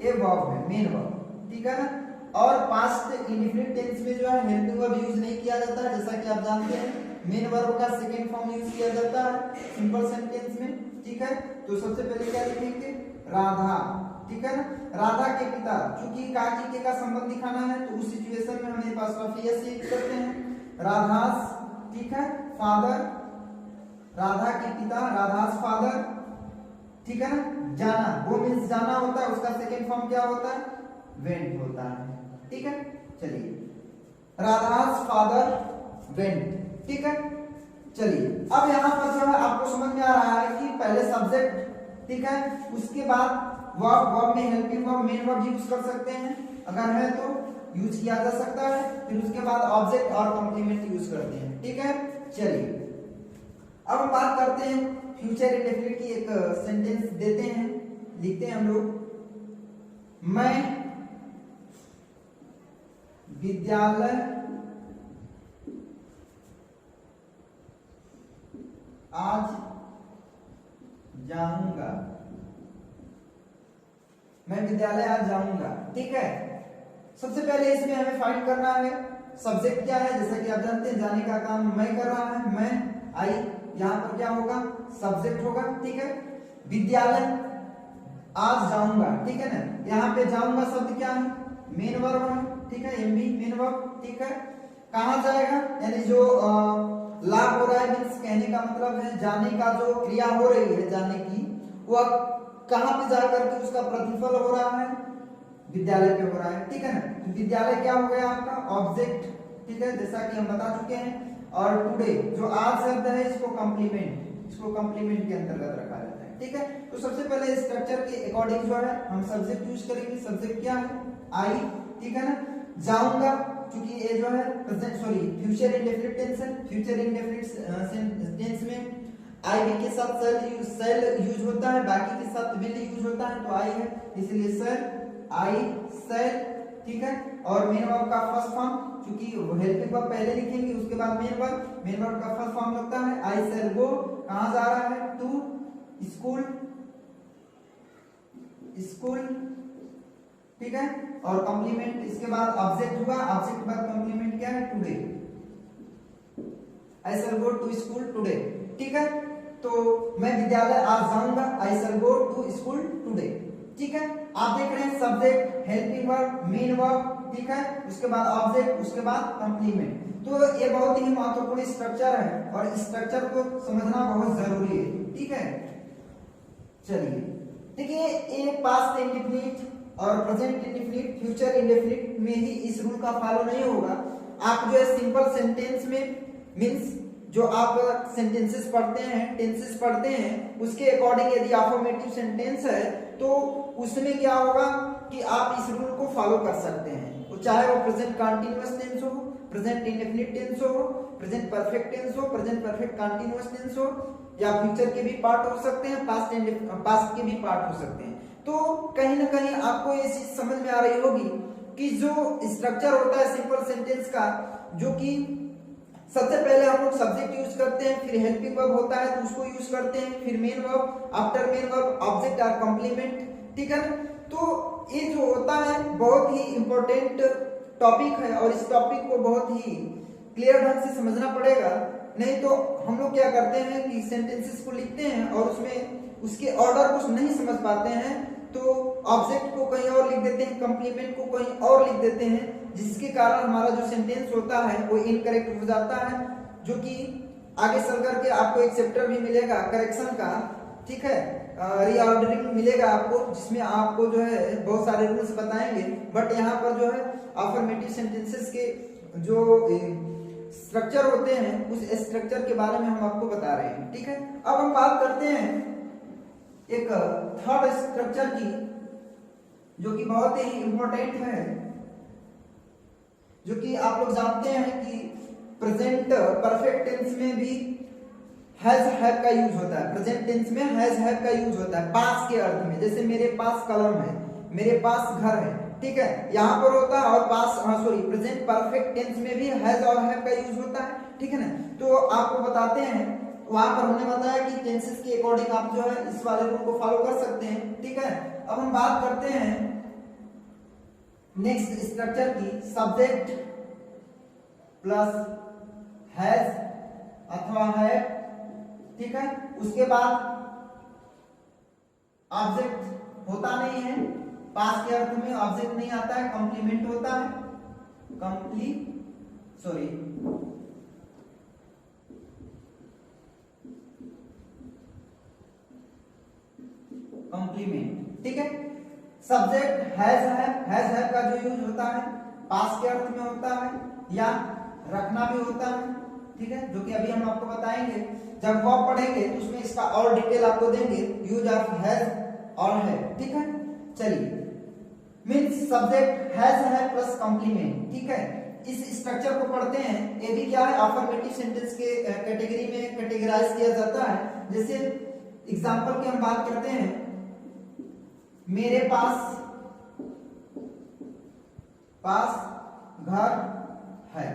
ये वर्ब है, मेन वर्ब, ठीक है ना। और पास्ट इंडेफिनिट टेंस में जो है हेल्पिंग वर्ब यूज नहीं किया जाता है, जैसा कि आप जानते हैं मेन वर्ब का सेकंड फॉर्म यूज किया जाता है सिंपल सेंटेंस में, ठीक है। तो सबसे पहले क्या लिखेंगे? राधा, ठीक है ना। राधा के पिता, क्योंकि काकी के का संबंध दिखाना है तो उस सिचुएशन में हमें एपोस्ट्रोफी एस यूज करते हैं। राधास, ठीक है, फादर, राधा के पिता, राधास फादर, ठीक है ना। जाना, वो मींस जाना होता है, उसका सेकंड फॉर्म क्या होता है? वेंट होता है, ठीक है। चलिए, राधास फादर वेंट, ठीक है। चलिए अब यहाँ पर जो है आपको समझ में आ रहा है कि पहले सब्जेक्ट, ठीक है, उसके बाद वर्ब, वर्ब में helping verb, main verb use कर सकते हैं, अगर है तो यूज किया जा सकता है। फिर उसके बाद ऑब्जेक्ट और कॉम्प्लीमेंट यूज करते हैं, ठीक है। चलिए अब हम बात करते हैं फ्यूचर इंडेफिनिट की। एक सेंटेंस देते हैं, लिखते हैं हम लोग, मैं विद्यालय आज जाऊंगा, मैं विद्यालय आज जाऊंगा, ठीक है। सबसे पहले इसमें हमें फाइंड करना है सब्जेक्ट क्या है, जैसा कि आप जानते हैं जाने का काम मैं कर रहा है, मैं, आई, यहाँ पर क्या होगा? सब्जेक्ट होगा, ठीक है। विद्यालय आज जाऊंगा, ठीक है ना। यहाँ पे जाऊंगा शब्द क्या है? मेन वर्ब है, ठीक है, एमबी मेन वर्ब, ठीक है। कहाँ जाएगा? यानी जो ला हो रहा है मींस कहने का मतलब है जाने का जो क्रिया हो रही है जाने की, वह कहाँ पे जाकर के उसका प्रतिफल हो रहा है? विद्यालय पे हो रहा है, ठीक है ना। तो विद्यालय क्या हो गया आपका? ऑब्जेक्ट, ठीक है, जैसा कि हम बता चुके हैं। और टुडे जो आज शब्द है इसको कॉम्प्लीमेंट, इसको कॉम्प्लीमेंट के अंतर्गत रखा जाता है, ठीक है। तो सबसे पहले स्ट्रक्चर के अकॉर्डिंग जो है हम सब्जेक्ट यूज करेंगे। सब्जेक्ट क्या है? आई, ठीक है ना। जाऊंगा, क्योंकि ये जो है प्रेजेंट फ्यूचर इंडेफिनिट टेंस है, फ्यूचर इंडेफिनिट टेंस में आई भी के साथ सेल यूज होता है, बाकी के साथ विल यूज होता है, तो आई है इसलिए सेल, आई सेल, ठीक है। और मेन वर्ब का फर्स्ट फॉर्म, क्योंकि हेल्पिंग वर्ब पहले लिखेंगे उसके बाद मेन वर्ब का फर्स्ट फॉर्म लगता है आई सेल गो, कहां जा रहा है? टू स्कूल, स्कूल, ठीक है। और कॉम्प्लीमेंट इसके बाद ऑब्जेक्ट हुआ, ऑब्जेक्ट के बाद कॉम्प्लीमेंट क्या है? Today, I shall go to school today, ठीक है। तो मैं विद्यालय आज जाऊंगा, I shall go to school today, ठीक है। आप देख रहे हैं subject, helping verb, main verb, ठीक है, उसके बाद ऑब्जेक्ट, उसके बाद कॉम्प्लीमेंट। तो ये बहुत ही महत्वपूर्ण स्ट्रक्चर है और इस स्ट्रक्चर को समझना बहुत जरूरी है, ठीक है। चलिए देखिए, ये पास्ट इंडेफिनिट और प्रेजेंट इंडेफिनिट, फ्यूचर इंडेफिनिट में ही इस रूल का फॉलो नहीं होगा। आप जो है सिंपल सेंटेंस में मींस जो आप सेंटेंसेस पढ़ते हैं, टेंसेस पढ़ते हैं, उसके अकॉर्डिंग यदि अफर्मेटिव सेंटेंस है तो उसमें क्या होगा कि आप इस रूल को फॉलो कर सकते हैं, तो चाहे वो प्रेजेंट कंटीन्यूअस टेंस हो, प्रेजेंट इंडेफिनिट टेंस हो, प्रेजेंट परफेक्ट टेंस हो, प्रेजेंट परफेक्ट कंटीन्यूअस टेंस हो, या फ्यूचर के भी पार्ट हो सकते हैं, पास्ट के भी पार्ट हो सकते हैं। तो कहीं ना कहीं आपको ये चीज समझ में आ रही होगी कि जो स्ट्रक्चर होता है सिंपल सेंटेंस का, जो कि सबसे पहले हम लोग सब्जेक्ट यूज करते हैं, फिर हेल्पिंग वर्ब होता है तो उसको यूज करते हैं, फिर main verb, after main verb object और कंप्लीमेंट, ठीक है। तो ये जो होता है बहुत ही इंपॉर्टेंट टॉपिक है और इस टॉपिक को बहुत ही क्लियर ढंग से समझना पड़ेगा, नहीं तो हम लोग क्या करते हैं कि सेंटेंसेस को लिखते हैं और उसमें उसके ऑर्डर को नहीं समझ पाते हैं, तो ऑब्जेक्ट को कहीं और लिख देते हैं, कंप्लीमेंट को कहीं और लिख देते हैं, जिसके कारण हमारा जो सेंटेंस होता है वो इनकरेक्ट हो जाता है, जो कि आगे चल करके आपको एक चैप्टर भी मिलेगा करेक्शन का, ठीक है, रीऑर्डरिंग मिलेगा आपको, जिसमें आपको जो है बहुत सारे रूल्स बताएंगे। बट यहाँ पर जो है अफर्मेटिव सेंटेंसेस के जो स्ट्रक्चर होते हैं उस स्ट्रक्चर के बारे में हम आपको बता रहे हैं, ठीक है। अब हम बात करते हैं एक थर्ड स्ट्रक्चर की, जो कि बहुत ही इंपॉर्टेंट है, जो कि आप लोग जानते हैं कि प्रेजेंट परफेक्ट टेंस में भी हैज हैव का यूज होता है, प्रेजेंट टेंस में हैज हैव का यूज होता है पास के अर्थ में, जैसे मेरे पास कलम है, मेरे पास घर है, ठीक है, यहाँ पर होता है। और पास प्रेजेंट परफेक्ट टेंस में भी हैज और हैव का यूज होता है, ठीक है ना। तो आपको बताते हैं, वहां पर हमने बताया कि टेंसेस के अकॉर्डिंग आप जो है इस वाले रूल को फॉलो कर सकते हैं, ठीक है। अब हम बात करते हैं नेक्स्ट स्ट्रक्चर की, सब्जेक्ट प्लस हैज अथवा है, ठीक है। उसके बाद ऑब्जेक्ट होता नहीं है, पास के अर्थ में ऑब्जेक्ट नहीं आता है, कंप्लीमेंट होता है, कंप्लीमेंट, ठीक है। सब्जेक्ट हैज है का जो यूज होता है पास के अर्थ में होता है या रखना भी होता है, ठीक है, जो कि अभी हम आपको बताएंगे जब वर्ब पढ़ेंगे तो उसमें इसका और डिटेल आपको देंगे, यूज ऑफ हैज और है, ठीक है। चलिए, मींस सब्जेक्ट हैज है प्लस कंप्लीमेंट, ठीक है। इस स्ट्रक्चर को पढ़ते हैं, ये भी क्या है अफर्मेटिव सेंटेंस के कैटेगरी में कैटेगराइज किया जाता है। जैसे एग्जांपल की हम बात करते हैं, मेरे पास घर है,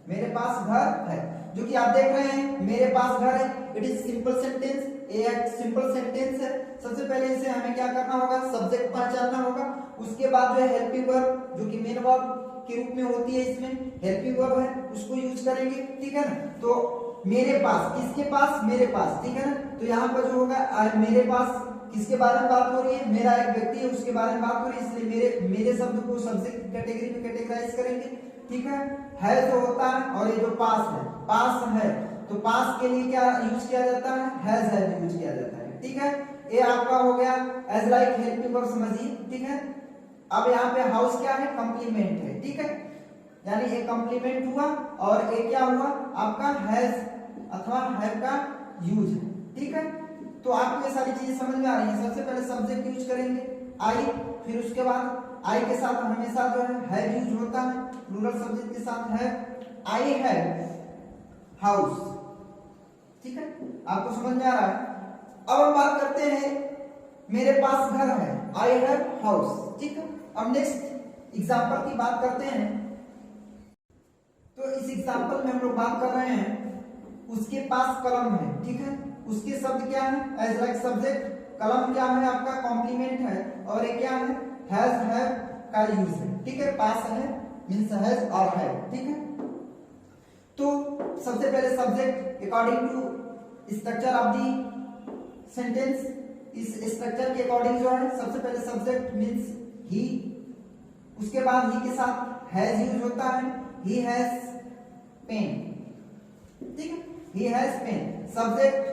मेरे पास घर है, जो कि आप देख रहे हैं मेरे पास घर है, इट इज सिंपल सेंटेंस, एक सिंपल सेंटेंस है। सबसे पहले इसे हमें क्या करना होगा, सब्जेक्ट पहचानना होगा, उसके बाद जो है हेल्पिंग वर्ब जो कि मेन वर्ब के रूप में होती है, इसमें हेल्पिंग वर्ब है उसको यूज करेंगे, ठीक है ना। तो मेरे पास, किसके पास, मेरे पास, ठीक है ना। तो यहाँ पर जो होगा मेरे पास किसके बारे में बात हो रही है, मेरा एक व्यक्ति है उसके बारे में बात हो रही है, इसलिए मेरे शब्द को सब्जेक्ट कैटेगरी में कैटेगराइज करेंगे, ठीक है जो होता है। और ये जो पास है तो पास के लिए क्या यूज किया जाता है, हैज यूज किया जाता है, ठीक है। ये आपका हो गया एज लाइक हेल्पिंग वर्ब, समझिए, ठीक है। अब यहाँ पे हाउस क्या है, कंप्लीमेंट है, ठीक है, यानी एक कंप्लीमेंट हुआ और एक क्या हुआ आपका हैज अथवा हैव का यूज है, ठीक है। तो आपको ये सारी चीजें समझ में आ रही हैं। सबसे पहले सब्जेक्ट यूज करेंगे आई, फिर उसके बाद आई के साथ हमेशा जो है हैव यूज होता है, प्लूरल सब्जेक्ट के साथ है, आई हैव हाउस, ठीक है, आपको समझ में आ रहा है। अब हम बात करते हैं मेरे पास घर है, आई हैव हाउस, ठीक है। अब नेक्स्ट एग्जांपल की बात करते हैं, तो इस एग्जांपल में हम लोग बात कर रहे हैं उसके पास कलम है, ठीक है, उसके शब्द क्या है, एज लाइक सब्जेक्ट, कलम क्या है आपका कॉम्प्लीमेंट है, और ये क्या है हैज हैव का यूज है, ठीक है। पास है मींस हैज और हैव, ठीक है। तो सबसे पहले subject according to structure of the sentence, इस स्ट्रक्चर के अकॉर्डिंग जो है सबसे पहले सब्जेक्ट मींस ही, उसके बाद ही के साथ हैज यूज होता है, ही हैज पेन, ठीक है, he has pen. Subject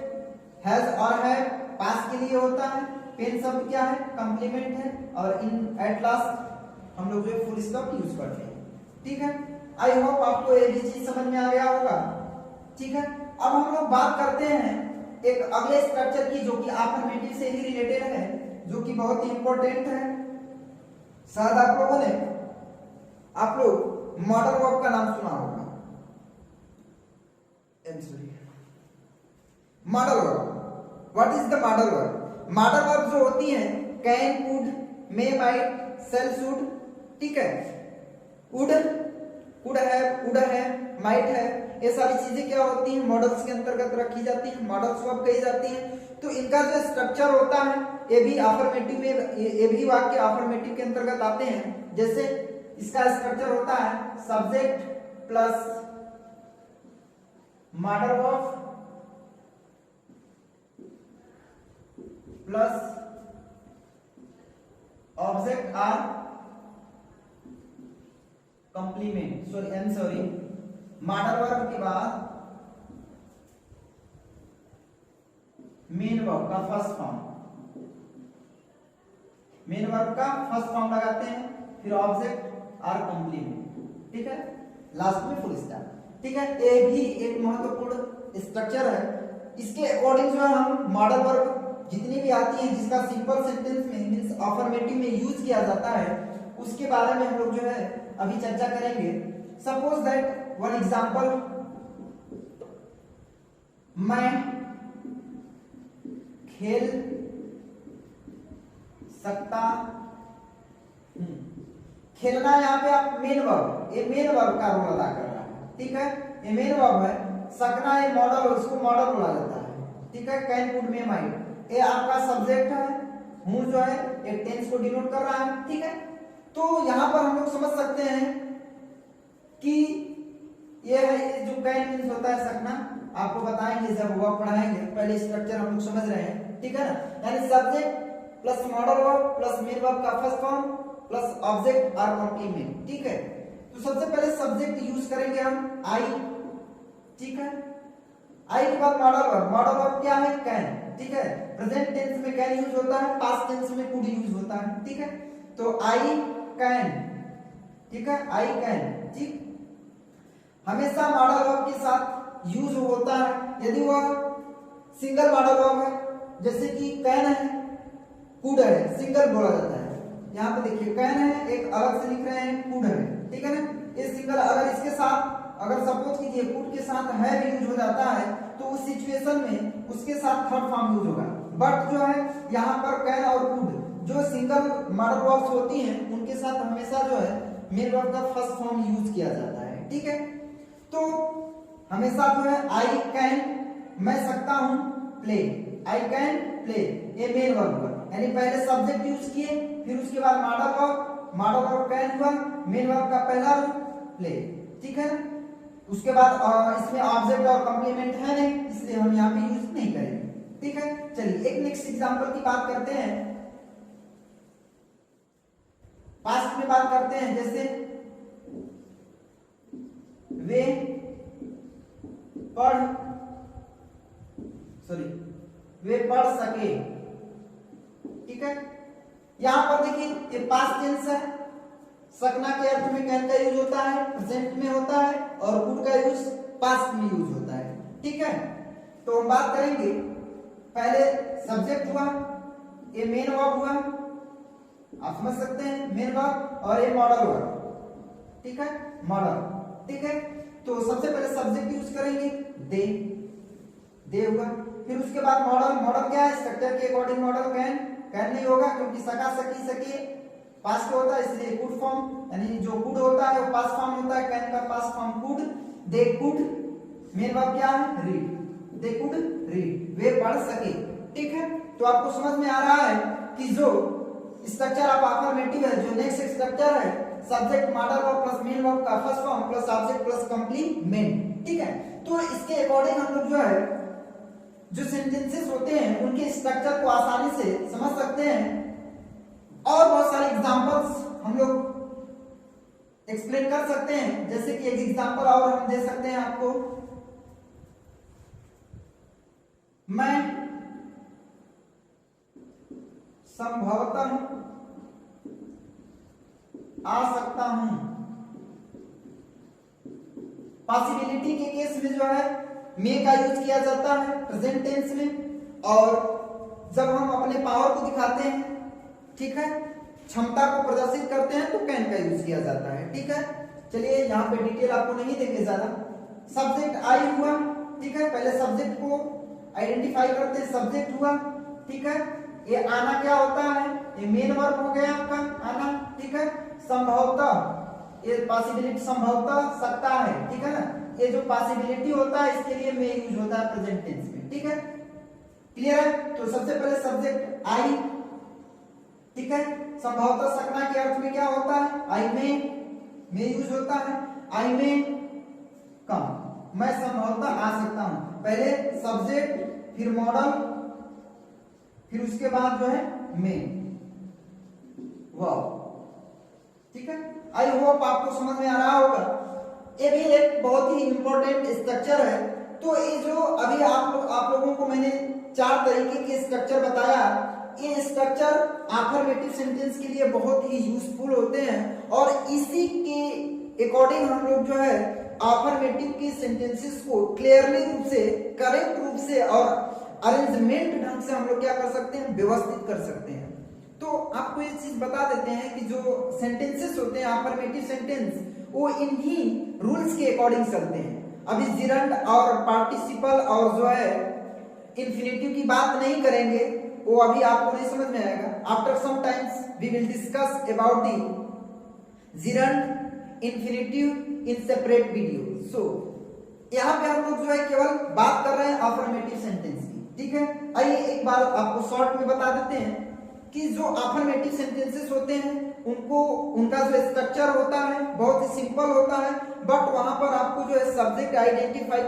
has और हैव पास के लिए होता है, पेन शब्द क्या है कंप्लीमेंट है, और इन एट लास्ट हम लोग जो फुल स्टॉप यूज करते हैं, ठीक है। आई होप आपको ये भी चीज समझ में आ गया होगा, ठीक है। अब हम लोग बात करते हैं एक अगले स्ट्रक्चर की, जो कि अफर्मेटिव से ही रिलेटेड है, जो कि बहुत ही इंपॉर्टेंट है। शायद आप लोग मॉडल वर्ब का नाम सुना होगा, modal verb. What is the modal verb? Modal verb जो होती है can, could, may, might, shall, should, ठीक है। कुड है, माइट है, ये सारी चीजें क्या होती हैं, मॉडल्स के अंतर्गत रखी जाती हैं, मॉडल्स वर्ब कही जाती हैं। तो इनका जो स्ट्रक्चर होता है ये भी अफर्मेटिव में, ये भी वाक्य अफर्मेटिव के अंतर्गत आते हैं। जैसे इसका स्ट्रक्चर होता है subject plus modal verb plus object or complement, sorry modal verb के बाद मेन वर्ब का फर्स्ट फॉर्म, मेन वर्ब का फर्स्ट फॉर्म लगाते हैं, फिर ऑब्जेक्ट आर कंप्लीमेंट, ठीक है, लास्ट में फुल स्टॉप, ठीक है। ये भी एक महत्वपूर्ण स्ट्रक्चर है। इसके अकॉर्डिंग जो है हम मॉडल वर्ब जितनी भी आती है जिसका सिंपल सेंटेंस में मींस अफर्मेटिव में यूज किया जाता है उसके बारे में हम लोग जो है अभी चर्चा करेंगे। सपोज दैट वन एग्जांपल, मैं खेल सकता हूं। खेलना यहाँ पे आप मेन वर्ब, ये मेन वर्ब का रोल अदा कर रहा है, ठीक है, ये मेन वर्ब है। सकना ये मॉडल, उसको मॉडल बोला जाता है, ठीक है। कैन कुड मे माइट ये आपका सब्जेक्ट है, हूं जो है एक टेंस को डिनोट कर रहा है, ठीक है। तो यहां पर हम लोग समझ सकते हैं कि ये है जो कैन मींस होता है सकना, आपको बताएंगे जब वर्ब पढ़ाएंगे, पहले स्ट्रक्चर हम लोग समझ रहे हैं, ठीक है ना। यानी subject plus modal verb plus main verb का first form plus object or complement, ठीक है। तो सबसे पहले सब्जेक्ट यूज करेंगे हम आई, ठीक है। आई के बाद मॉडल वर्ब, मॉडल वर्ब क्या है, कैन, ठीक है। प्रेजेंट टेंस में कैन यूज होता है, पास्ट टेंस में कुड यूज होता है, ठीक है। तो आई कैन, ठीक है, आई कैन, ठीक। हमेशा मॉडल वर्ब के साथ यूज होता है यदि वह सिंगल मॉडल वर्ब है, जैसे कि कैन है, कुड है, सिंगल बोला जाता है। यहाँ पे देखिए कैन है, एक अलग से लिख रहे हैं, कुड है, ठीक है ना, ये सिंगल। अगर इसके साथ अगर सपोज कीजिए कुड के साथ है भी यूज हो जाता है तो उस सिचुएशन में उसके साथ थर्ड फॉर्म यूज होगा। बट जो है यहाँ पर कैन और कुड जो सिंगल मॉडल वर्ब्स होती हैं उनके साथ हमेशा जो है मेन वर्ब का फर्स्ट फॉर्म यूज किया जाता है, ठीक है। तो हमेशा जो है आई कैन, मैं सकता हूं, प्ले, आई कैन प्ले, ये मेन वर्ब हुआ, यानी पहले सब्जेक्ट यूज किए, फिर उसके बाद model verb, modal verb can हुआ, मेन वर्ब का पहला रूप प्ले, ठीक है। उसके बाद इसमें ऑब्जेक्ट और कंप्लीमेंट है नहीं, इसलिए हम यहाँ पे यूज नहीं करेंगे, ठीक है। चलिए एक नेक्स्ट एग्जांपल की बात करते हैं, पास्ट में बात करते हैं। जैसे वे पढ़ सके, ठीक है। यहां पर देखिए ये पास्ट टेंस है, सकना के अर्थ में कैन का यूज होता है, प्रेजेंट में होता है, और कुड का यूज पास्ट में यूज होता है, ठीक है। तो हम बात करेंगे, पहले सब्जेक्ट हुआ, ये मेन वर्ब हुआ, आप समझ सकते हैं मेन वर्ब, और ये मॉडल वर्ब, ठीक है, मॉडल, ठीक है। तो सबसे पहले सब्जेक्ट यूज करेंगे, दे हुआ, फिर उसके बाद मॉडल, मॉडल क्या है, स्ट्रक्चर के अकॉर्डिंग मॉडल कैन नहीं होगा क्योंकि सका सकी सके पास्ट होता है, इसलिए कुड फॉर्म, यानी जो कुड होता है वो पास्ट फॉर्म होता है, कैन का past form could, they could, main verb क्या है, रीड, दे कुड रीड, वे पढ़ सके, ठीक है। तो आपको समझ में आ रहा है कि जो स्ट्रक्चर ऑफ अफर्मेटिव है, जो नेक्स्ट स्ट्रक्चर है, subject modal verb plus main verb का first form plus object plus complement, ठीक है। तो इसके अकॉर्डिंग हम लोग जो है जो सेंटेंसेस होते हैं उनके स्ट्रक्चर को आसानी से समझ सकते हैं, और बहुत सारे एग्जांपल्स हम लोग एक्सप्लेन कर सकते हैं। जैसे कि एक एग्जांपल और हम दे सकते हैं आपको, मैं संभवतः आ सकता हूं। पॉसिबिलिटी के केस में जो है मे का यूज किया जाता है प्रेजेंट टेंस में, और जब हम अपने पावर को दिखाते हैं, ठीक है, क्षमता को प्रदर्शित करते हैं तो कैन का यूज किया जाता है, ठीक है। चलिए यहाँ पे डिटेल आपको नहीं देंगे ज्यादा। सब्जेक्ट आई हुआ, ठीक है, पहले सब्जेक्ट को आइडेंटिफाई करते हैं, सब्जेक्ट हुआ, ठीक है। ये आना क्या होता है, ये मेन वर्ब हो गया आपका आना, ठीक है। संभवतः, ये पॉसिबिलिटी संभवतः सकता है, ठीक है ना, ये जो पॉसिबिलिटी होता है इसके लिए मे यूज होता है प्रेजेंट टेंस में। ठीक है, क्लियर है? तो सबसे पहले सब्जेक्ट आई, ठीक है, संभवतः सकना के अर्थ में क्या होता है? आई में यूज होता है, आई में कम, मैं संभवतः आ सकता हूं। पहले सब्जेक्ट, फिर मॉडल, फिर उसके बाद जो है में। वाह, ठीक है, आई होप आपको समझ में आ रहा होगा। ये भी एक बहुत ही इंपॉर्टेंट स्ट्रक्चर है। तो ये जो अभी आप लोगों को मैंने 4 तरीके के स्ट्रक्चर बताया, ये स्ट्रक्चर अफर्मेटिव सेंटेंस के लिए बहुत ही यूजफुल होते हैं और इसी के अकॉर्डिंग हम लोग जो है अफर्मेटिव के सेंटेंसेस को क्लियरली रूप से, करेक्ट रूप से और अरेंजमेंट ढंग से हम लोग क्या कर सकते हैं? व्यवस्थित कर सकते हैं। तो आपको ये चीज बता देते हैं कि जो सेंटेंसेस होते हैं अफर्मेटिव सेंटेंस, वो इन्हीं रूल्स के अकॉर्डिंग चलते हैं। अभी जिरंड और पार्टिसिपल और जो है इंफिनिटिव की बात नहीं करेंगे, वो अभी आपको नहीं समझ में आएगा। After some times we will discuss about the gerund infinitive in separate video. So यहाँ पे हम लोग जो है केवल बात कर रहे हैं अफर्मेटिव सेंटेंस की। ठीक है, आइए एक बार आपको शॉर्ट में बता देते हैं कि जो अफर्मेटिव सेंटेंसेस होते हैं उनका जो स्ट्रक्चर होता है बहुत ही सिंपल होता है, बट वहां पर आपको जो है सब्जेक्ट आइडेंटिफाई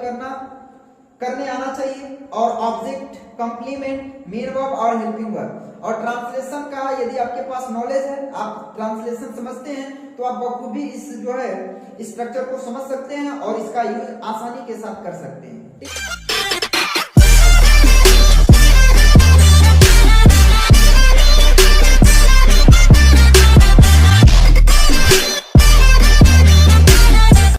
करने आना चाहिए और ऑब्जेक्ट, कंप्लीमेंट, मेन वर्ब और हेल्पिंग वर्ब। और ट्रांसलेशन का यदि आपके पास नॉलेज है, आप ट्रांसलेशन समझते हैं, तो आप बखूबी इस जो है स्ट्रक्चर को समझ सकते हैं और इसका यूज आसानी के साथ कर सकते हैं। ठीक है।